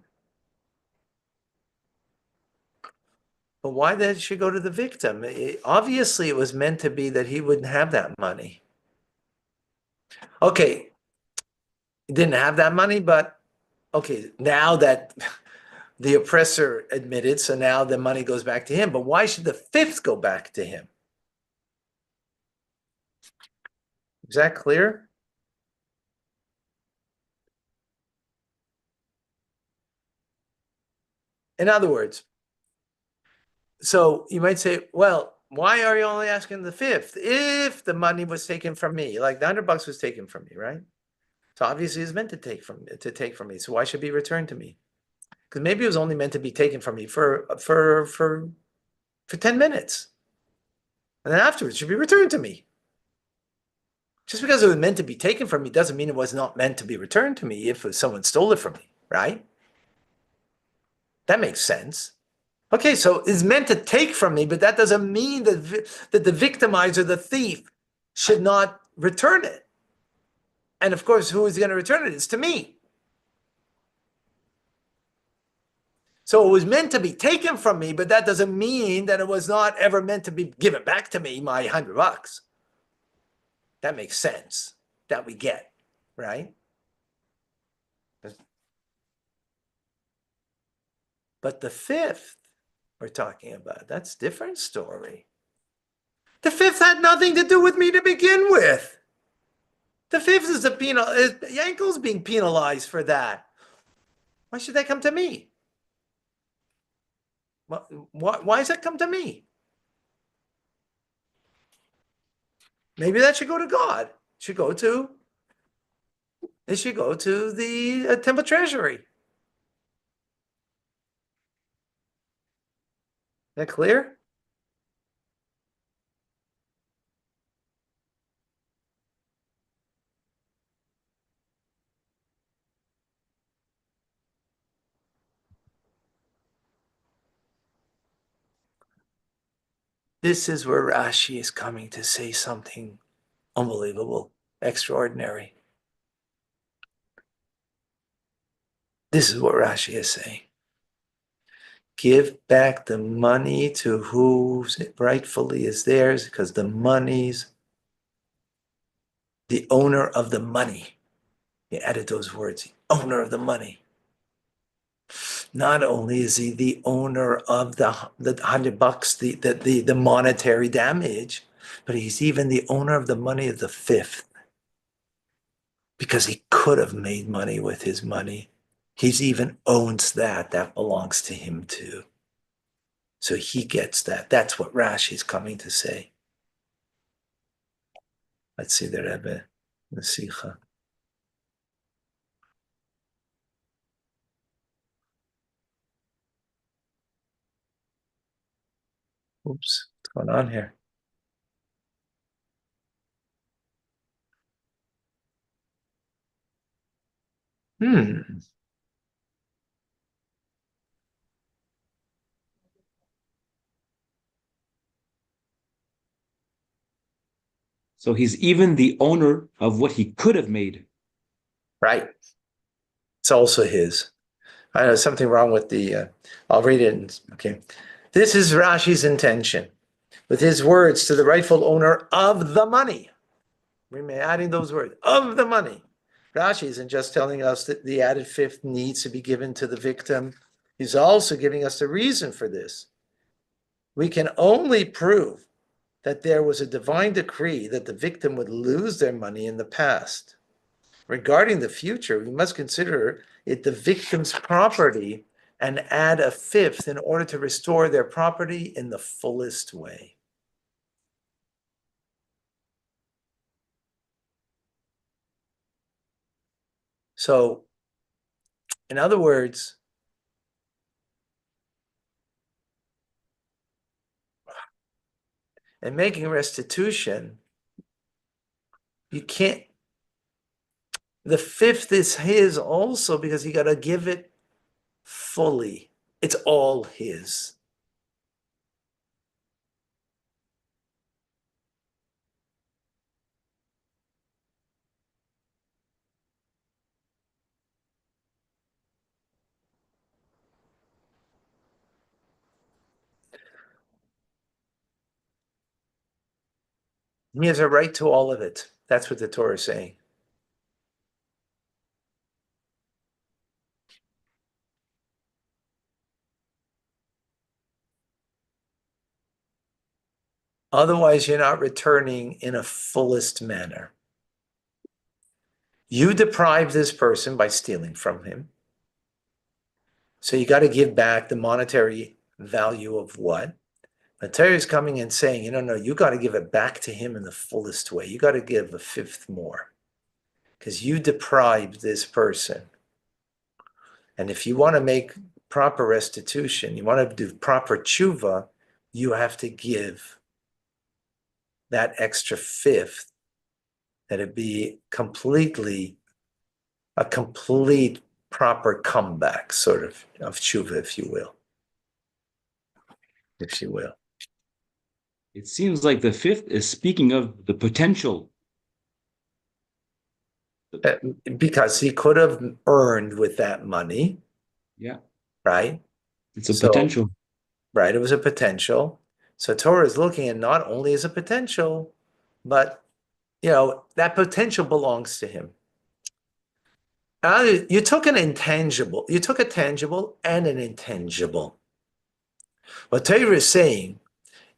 But why that should go to the victim? Obviously, it was meant to be that he wouldn't have that money. Okay, he didn't have that money, but okay, now that the oppressor admitted, so now the money goes back to him. But why should the fifth go back to him? Is that clear? In other words, so you might say, well, why are you only asking the fifth? If the money was taken from me, like the $100 was taken from me, right? So obviously it's meant to take from me. So why should it be returned to me? Because maybe it was only meant to be taken from me for 10 minutes. And then afterwards it should be returned to me. Just because it was meant to be taken from me doesn't mean it was not meant to be returned to me if someone stole it from me, right? That makes sense. Okay, so it's meant to take from me, but that doesn't mean that the victimizer, the thief, should not return it. And of course, who is going to return it? It's to me. So it was meant to be taken from me, but that doesn't mean that it was not ever meant to be given back to me, my $100. That makes sense. That we get, right? But the fifth we're talking about, that's a different story. The fifth had nothing to do with me to begin with. The fifth is Yankel's being penalized for that. Why should that come to me? Why does that come to me? Maybe that should go to God. It should go to the temple treasury. That clear? This is where Rashi is coming to say something unbelievable, extraordinary. This is what Rashi is saying. Give back the money to who rightfully is theirs, because the money's the owner of the money. He added those words, the owner of the money. Not only is he the owner of the $100, the monetary damage, but he's even the owner of the money of the fifth, because he could have made money with his money. He's even owns that. That belongs to him too. So he gets that. That's what Rashi's coming to say. Let's see the Rebbe, the Sikha. Oops, what's going on here? So he's even the owner of what he could have made. Right. It's also his. I know something wrong with the, I'll read it. Okay. This is Rashi's intention with his words to the rightful owner of the money. We're adding those words, of the money. Rashi isn't just telling us that the added fifth needs to be given to the victim. He's also giving us the reason for this. We can only prove that there was a divine decree that the victim would lose their money in the past. Regarding the future, we must consider it the victim's property and add a fifth in order to restore their property in the fullest way. So, in other words, in making restitution, you can't, the fifth is his also because you got to give it fully. It's all his. He has a right to all of it. That's what the Torah is saying. Otherwise, you're not returning in a fullest manner. You deprive this person by stealing from him. So you got to give back the monetary value of what? The Torah is coming and saying, no, you got to give it back to him in the fullest way. You got to give a fifth more because you deprived this person. And if you want to make proper restitution, you want to do proper tshuva, you have to give that extra fifth, that it be a complete proper comeback sort of tshuva, if you will. If you will. It seems like the fifth is speaking of the potential. Because he could have earned with that money. Yeah. Right? It's a potential. Right, it was a potential. So Torah is looking at not only as a potential, but that potential belongs to him. You took an intangible, you took a tangible and an intangible. What Torah is saying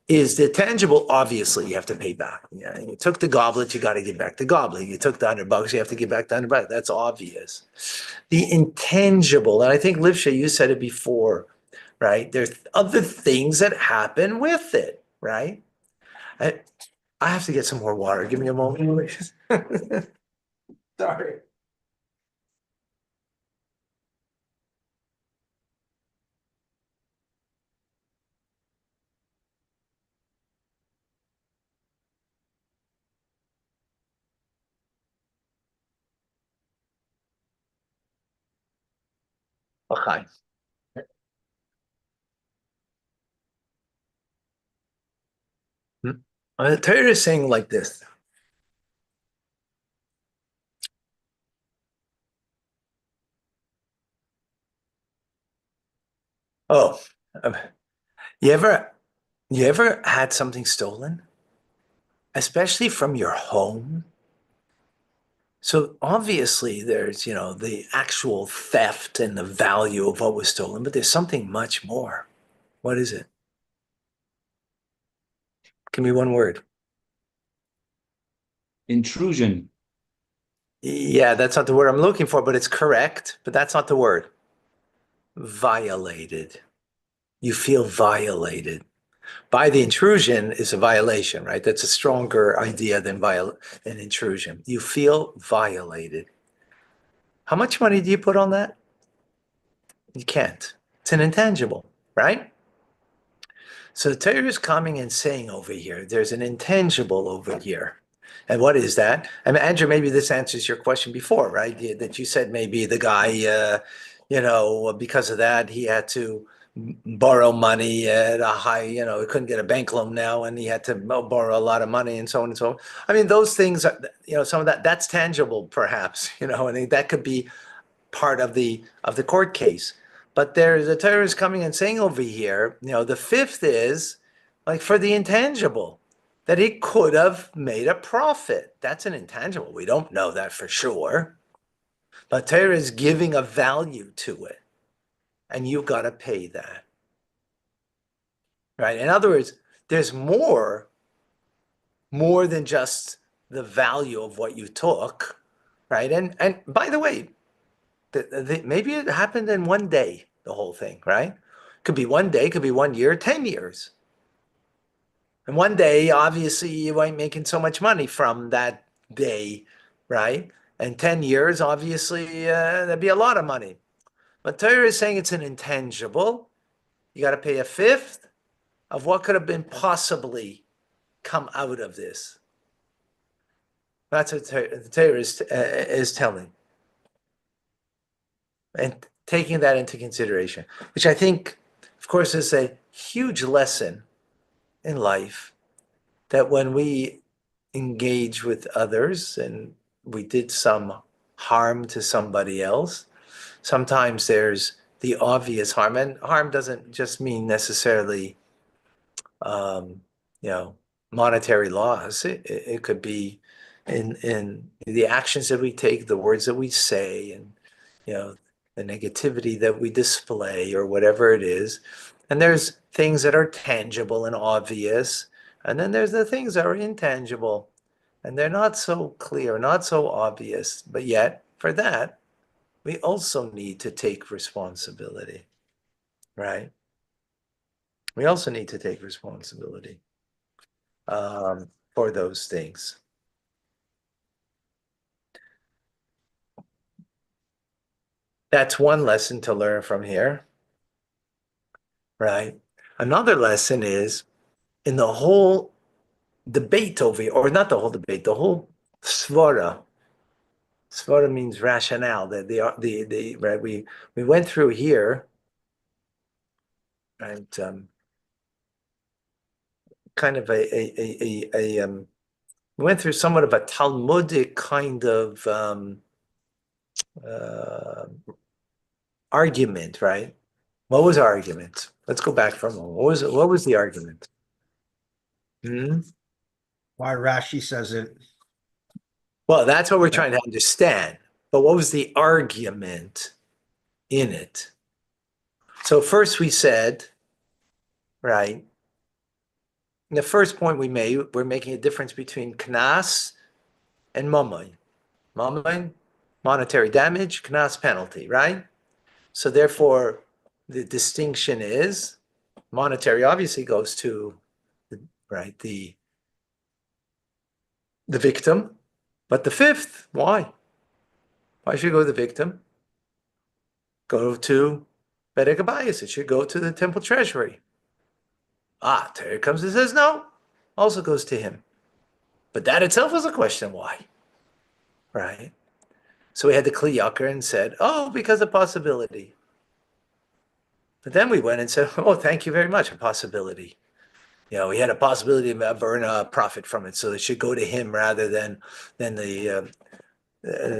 is the tangible, obviously, you have to pay back. Yeah, you took the goblet, you got to give back the goblet. You took the $100, you have to give back the $100. That's obvious. The intangible, and I think Livsha, you said it before, right? There's other things that happen with it, right? I have to get some more water. Give me a moment. Sorry. Okay. The Torah is saying like this. Oh, um, you ever had something stolen, especially from your home? So obviously there's, the actual theft and the value of what was stolen, but there's something much more. What is it? Give me one word. Intrusion. Yeah, that's not the word I'm looking for, but it's correct, but that's not the word. Violated. You feel violated. By the intrusion is a violation, right? That's a stronger idea than intrusion. You feel violated. How much money do you put on that? You can't. It's an intangible, right? So the Torah is coming and saying over here, there's an intangible over here. And what is that? I mean, Andrew, maybe this answers your question before, right? That you said maybe the guy, because of that, he had to borrow money at a high, he couldn't get a bank loan now and he had to borrow a lot of money and so on and so on. I mean, those things, some of that's tangible perhaps, and that could be part of the court case. But there's a Torah is coming and saying over here, the fifth is like for the intangible, that he could have made a profit. That's an intangible. We don't know that for sure. But Torah is giving a value to it. And you've got to pay that. Right? In other words, there's more than just the value of what you took. Right? And by the way, maybe it happened in one day, the whole thing, right? Could be one day, could be 1 year, 10 years. And one day, obviously, you ain't making so much money from that day, right? And 10 years, obviously, that'd be a lot of money. But Torah is saying it's an intangible. You got to pay a fifth of what could have been possibly come out of this. That's what the Torah is telling. And taking that into consideration, which I think, of course, is a huge lesson in life, that when we engage with others and we did some harm to somebody else, sometimes there's the obvious harm, and harm doesn't just mean necessarily, um, monetary loss. It could be in the actions that we take, the words that we say, and the negativity that we display or whatever it is. And there's things that are tangible and obvious, and then there's the things that are intangible, and they're not so clear, not so obvious, but yet for that we also need to take responsibility, right? We also need to take responsibility for those things. That's one lesson to learn from here, right? Another lesson is in the whole debate over here, or not the whole debate, the whole svara. Svara means rationale. The right. We went through here, right? Kind of we went through somewhat of a Talmudic kind of uh, argument, right? What was our argument? Let's go back for a moment. What was the argument? Why Rashi says it. Well, that's what we're trying to understand. But what was the argument in it? So first we said, right, the first point we made, we're making a difference between knas and mamon. Mamon, monetary damage, knas, penalty, right? So therefore, the distinction is monetary obviously goes to the victim, but the fifth, why? Why should it go to the victim? Go to Bedek Abayis. It should go to the temple treasury. Torah comes and says no, also goes to him. But that itself was a question why, right? So we had the Kli Yakar and said, because of possibility. But then we went and said, oh, thank you very much, a possibility. We had a possibility of earn a profit from it, so it should go to him rather than the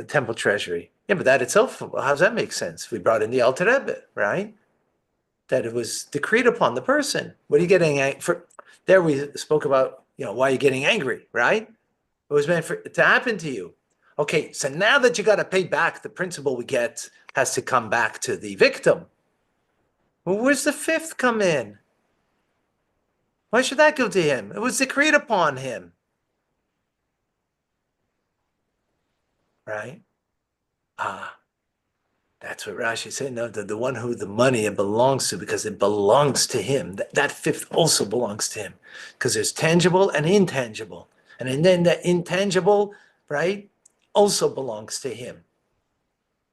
temple treasury. Yeah, but that itself, how does that make sense? We brought in the Alter Rebbe, right? That it was decreed upon the person. What are you getting for? There we spoke about, why you're getting angry, right? It was meant for it to happen to you. Okay, so now that you got to pay back, the principal we get has to come back to the victim. Well, where's the fifth come in? Why should that go to him? It was decreed upon him. Right? That's what Rashi said. No, the one who the money it belongs to, because it belongs to him. That fifth also belongs to him, because there's tangible and intangible. And then that intangible, right, also belongs to him.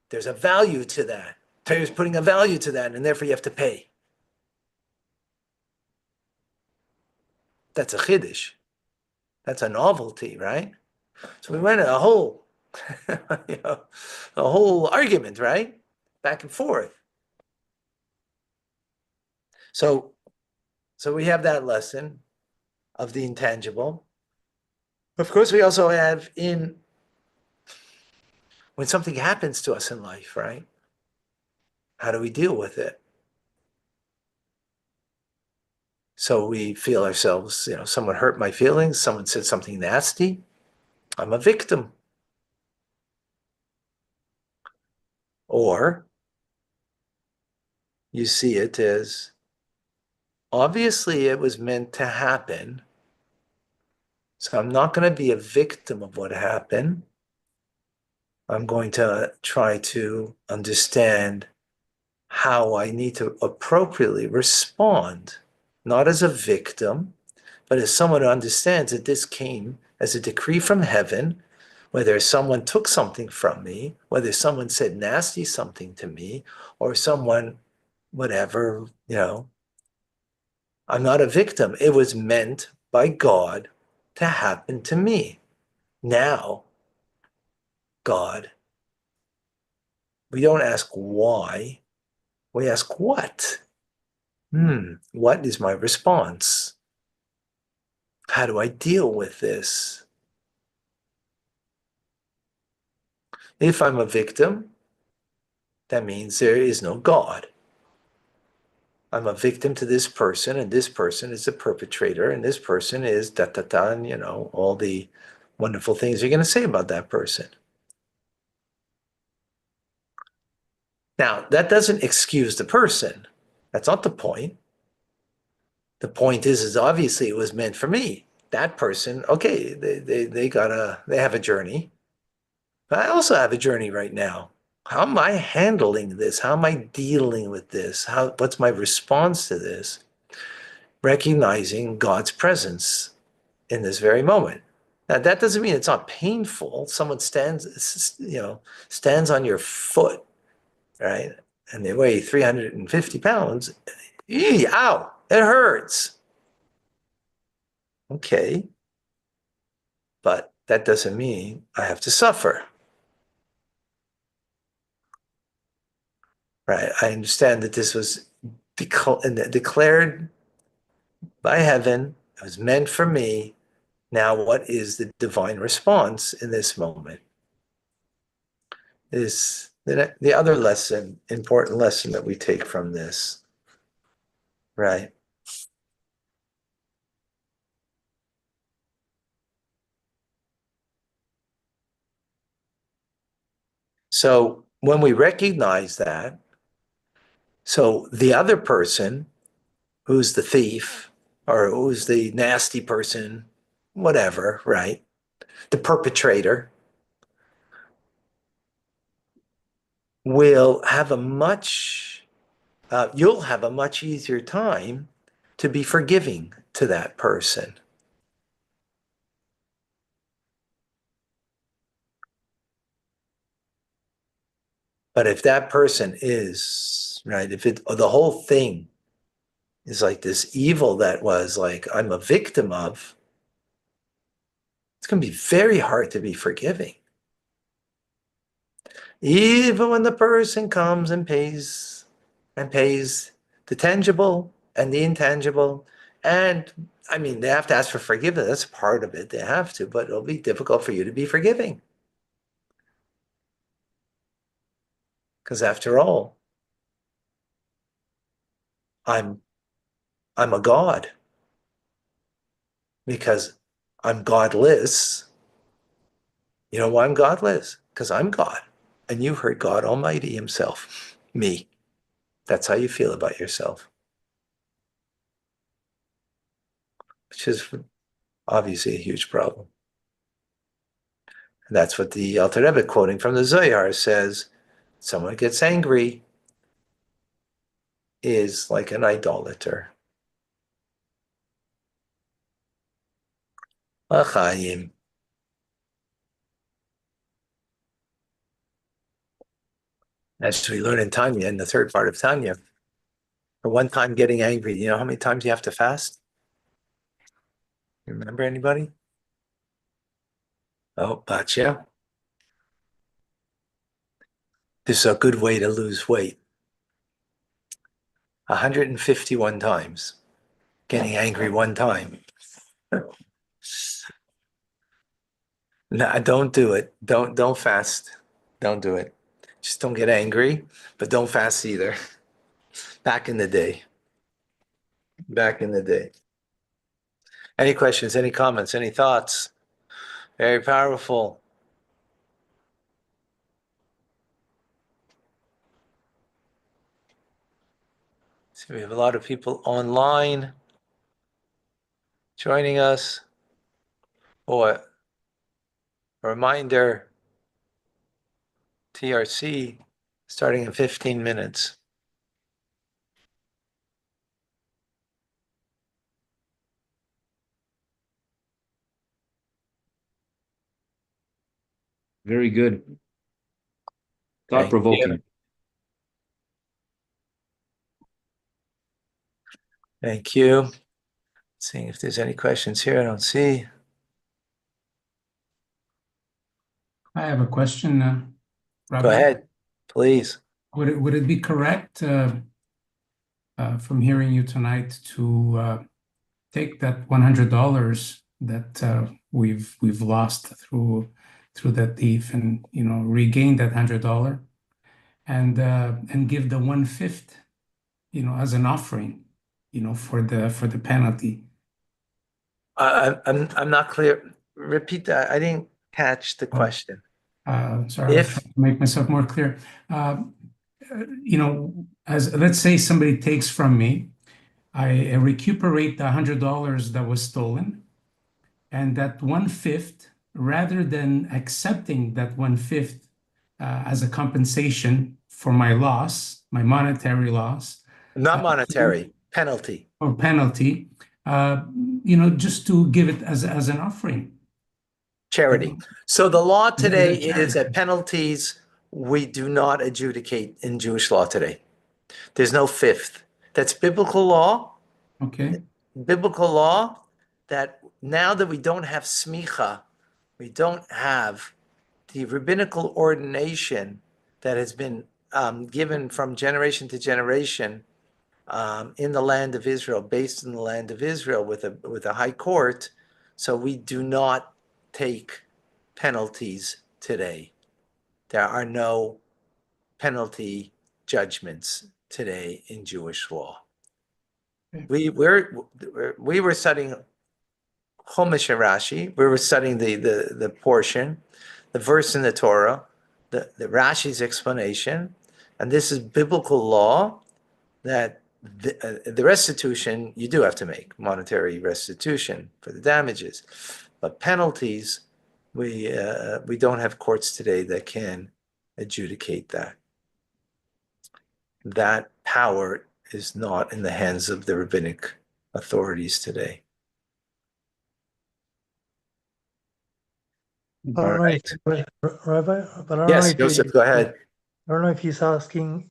There's a value to that. Torah is putting a value to that, and therefore you have to pay. That's a chiddush. That's a novelty, right? So we went a whole, a whole argument, right? Back and forth. So we have that lesson of the intangible. Of course, we also have when something happens to us in life, right? How do we deal with it? So we feel ourselves, someone hurt my feelings, someone said something nasty. I'm a victim. Or you see it as, obviously it was meant to happen. So I'm not going to be a victim of what happened. I'm going to try to understand how I need to appropriately respond, not as a victim, but as someone who understands that this came as a decree from heaven, whether someone took something from me, whether someone said nasty something to me, or someone, whatever, I'm not a victim. It was meant by God to happen to me. Now, God, we don't ask why, we ask what. What is my response? How do I deal with this? If I'm a victim, that means there is no God. I'm a victim to this person, and this person is a perpetrator, and this person is da-da-da, and all the wonderful things you're going to say about that person. Now, that doesn't excuse the person. That's not the point. The point is obviously it was meant for me. That person, okay, they have a journey. But I also have a journey right now. How am I handling this? How am I dealing with this? What's my response to this? Recognizing God's presence in this very moment. Now, that doesn't mean it's not painful. Someone stands on your foot, right? And they weigh 350 pounds. Ow, it hurts. Okay. But that doesn't mean I have to suffer. Right? I understand that this was declared by heaven. It was meant for me. Now, what is the divine response in this moment? Is the other lesson, important lesson that we take from this, right? So when we recognize that, so the other person who's the thief or who's the nasty person, whatever, right? The perpetrator will have you'll have a much easier time to be forgiving to that person. But if that person is, right, if the whole thing is like this evil that was like, I'm a victim of, it's going to be very hard to be forgiving. Even when the person comes and pays the tangible and the intangible. And I mean, they have to ask for forgiveness. That's part of it. They have to, but it'll be difficult for you to be forgiving. Because after all, I'm a God. Because I'm godless. You know why I'm godless? Because I'm God. And you hurt God Almighty himself, me. That's how you feel about yourself. Which is obviously a huge problem. And that's what the Alter Rebbe, quoting from the Zohar, says. Someone gets angry is like an idolater. L'chaim. As we learn in Tanya, in the third part of Tanya, for one time getting angry, you know how many times you have to fast? You remember anybody? Oh, gotcha. This is a good way to lose weight. 151 times. Getting angry one time. No, don't do it. Don't fast. Don't do it. Just don't get angry, but don't fast either. Back in the day. Back in the day. Any questions, any comments, any thoughts? Very powerful. So we have a lot of people online joining us. A reminder, TRC starting in 15 minutes. Very good. Thank Thought-provoking. Thank you. Seeing if there's any questions here. I don't see. I have a question, Rabbi. Go ahead, please. Would it be correct from hearing you tonight to take that $100 that we've lost through that thief, and regain that $100 and give the 1/5 as an offering for the penalty? I'm not clear. Repeat that. I didn't catch the question. Sorry, I'll try to make myself more clear. As let's say somebody takes from me, I recuperate the $100 that was stolen, and that 1/5, rather than accepting that 1/5 as a compensation for my loss, my monetary loss, Not monetary, penalty. or penalty, just to give it as an offering. Charity. So the law today Yeah, is that penalties we do not adjudicate in Jewish law today. There's no 5th. That's biblical law. Okay. Biblical law that now that we don't have smicha, we don't have the rabbinical ordination that has been given from generation to generation in the land of Israel, based in the land of Israel with a high court. So we do not take penalties today. There are no penalty judgments today in Jewish law. We were studying Chumash and Rashi. We were studying the portion, the verse in the Torah, the Rashi's explanation, and this is biblical law that the restitution you do have to make monetary restitution for the damages, but penalties we don't have courts today that can adjudicate that. That power is not in the hands of the rabbinic authorities today. I don't know if, Rabbi, but I don't know Yes, if Joseph, go ahead. I don't know if he's asking,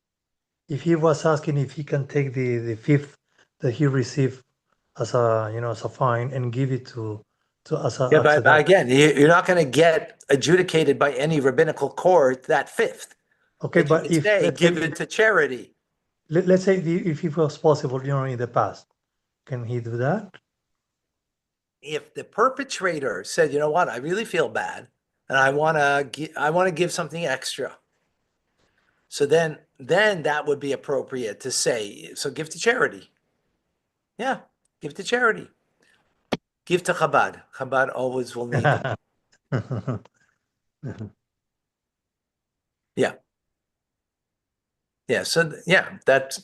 if he was asking if he can take the 5th that he received as a as a fine and give it to as a Yeah, but tzedakah. again, you're not going to get adjudicated by any rabbinical court that 5th. Okay, But you but could if say let's give say, it to charity. let's say if it was possible, in the past, can he do that? If the perpetrator said, you know what, I really feel bad and I want to give something extra. So then that would be appropriate to say, so give to charity. Yeah, give to charity. Give to Chabad. Chabad always will need them. Yeah. Yeah. So yeah, but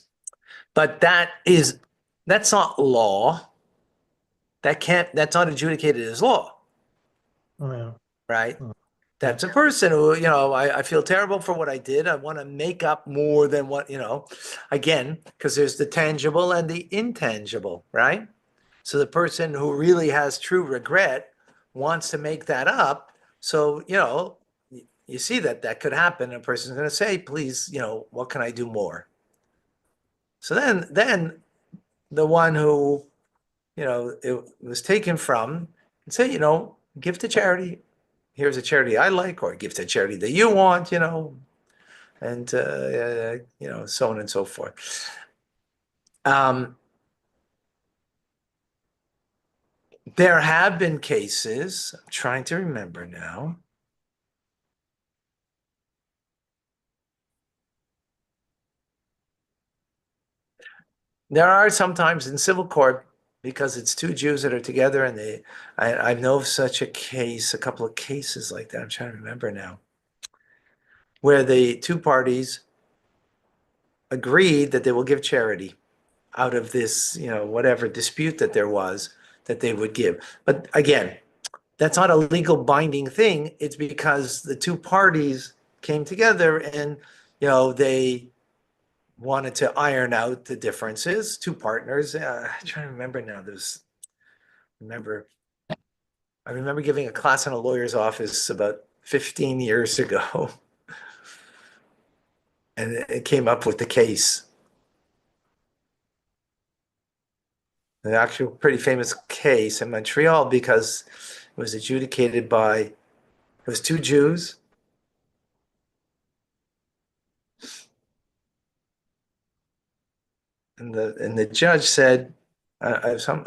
that's not law. That's not adjudicated as law, Yeah. right? Mm. That's a person who, I feel terrible for what I did. I want to make up more than what, again, because there's the tangible and the intangible, right? So the person who really has true regret wants to make that up. So, you see that could happen. A person's going to say, please, what can I do more? So then the one who, it was taken from and say, give to charity. Here's a charity I like, or give to charity that you want, and, so on and so forth. There have been cases, I'm trying to remember now. There are sometimes in civil court, because it's two Jews that are together, and I know of such a case, a couple of cases like that, I'm trying to remember now, where the two parties agreed that they will give charity out of this, whatever dispute that there was, that they would give. But again, that's not a legal binding thing. It's because the two parties came together and, they wanted to iron out the differences. Two partners. I'm trying to remember now. I remember giving a class in a lawyer's office about 15 years ago, and it came up with the case. An actual pretty famous case in Montreal, because it was adjudicated by, it was two Jews. And the judge said, I can't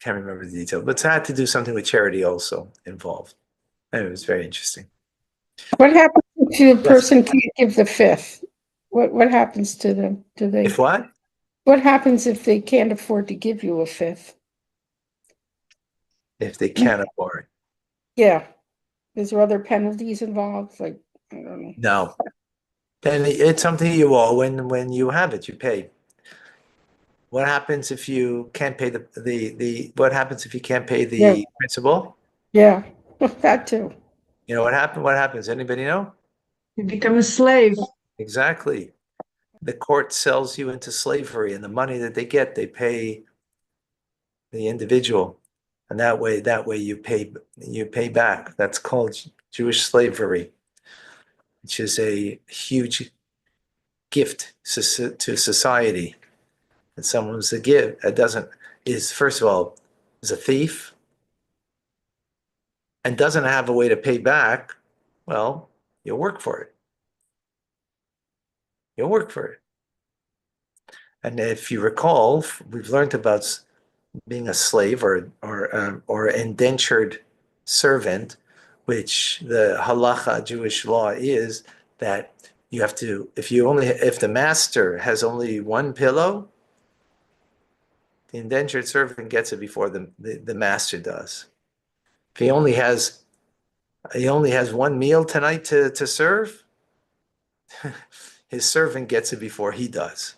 remember the detail, but it had to do something with charity also involved. And it was very interesting. What happens if the Yes. person can't give the fifth? What happens to them? Do they? If what? What happens if they can't afford to give you a fifth? If they can't afford. Yeah. Is there other penalties involved? Like, I don't know. No. Then it's something you owe when you have it, you pay. What happens if you can't pay what happens if you can't pay the Yeah. principal? Yeah, that too. You know what happens? Anybody know? You become a slave. Exactly. The court sells you into slavery, and the money that they get, they pay the individual. And that way you pay back. That's called Jewish slavery, which is a huge gift to society. And someone's a gift is first of all is a thief and doesn't have a way to pay back. Well, you'll work for it. You'll work for it. And if you recall, we've learned about being a slave or indentured servant, which the halacha Jewish law is that you have to, if the master has only one pillow, the indentured servant gets it before the master does. If he only has one meal tonight to serve, his servant gets it before he does.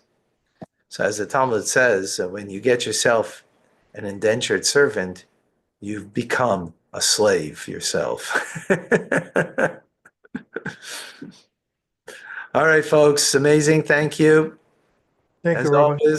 So as the Talmud says, when you get yourself an indentured servant, you've become a slave yourself. All right, folks, amazing. Thank you. Thank As you, Rabbi. always.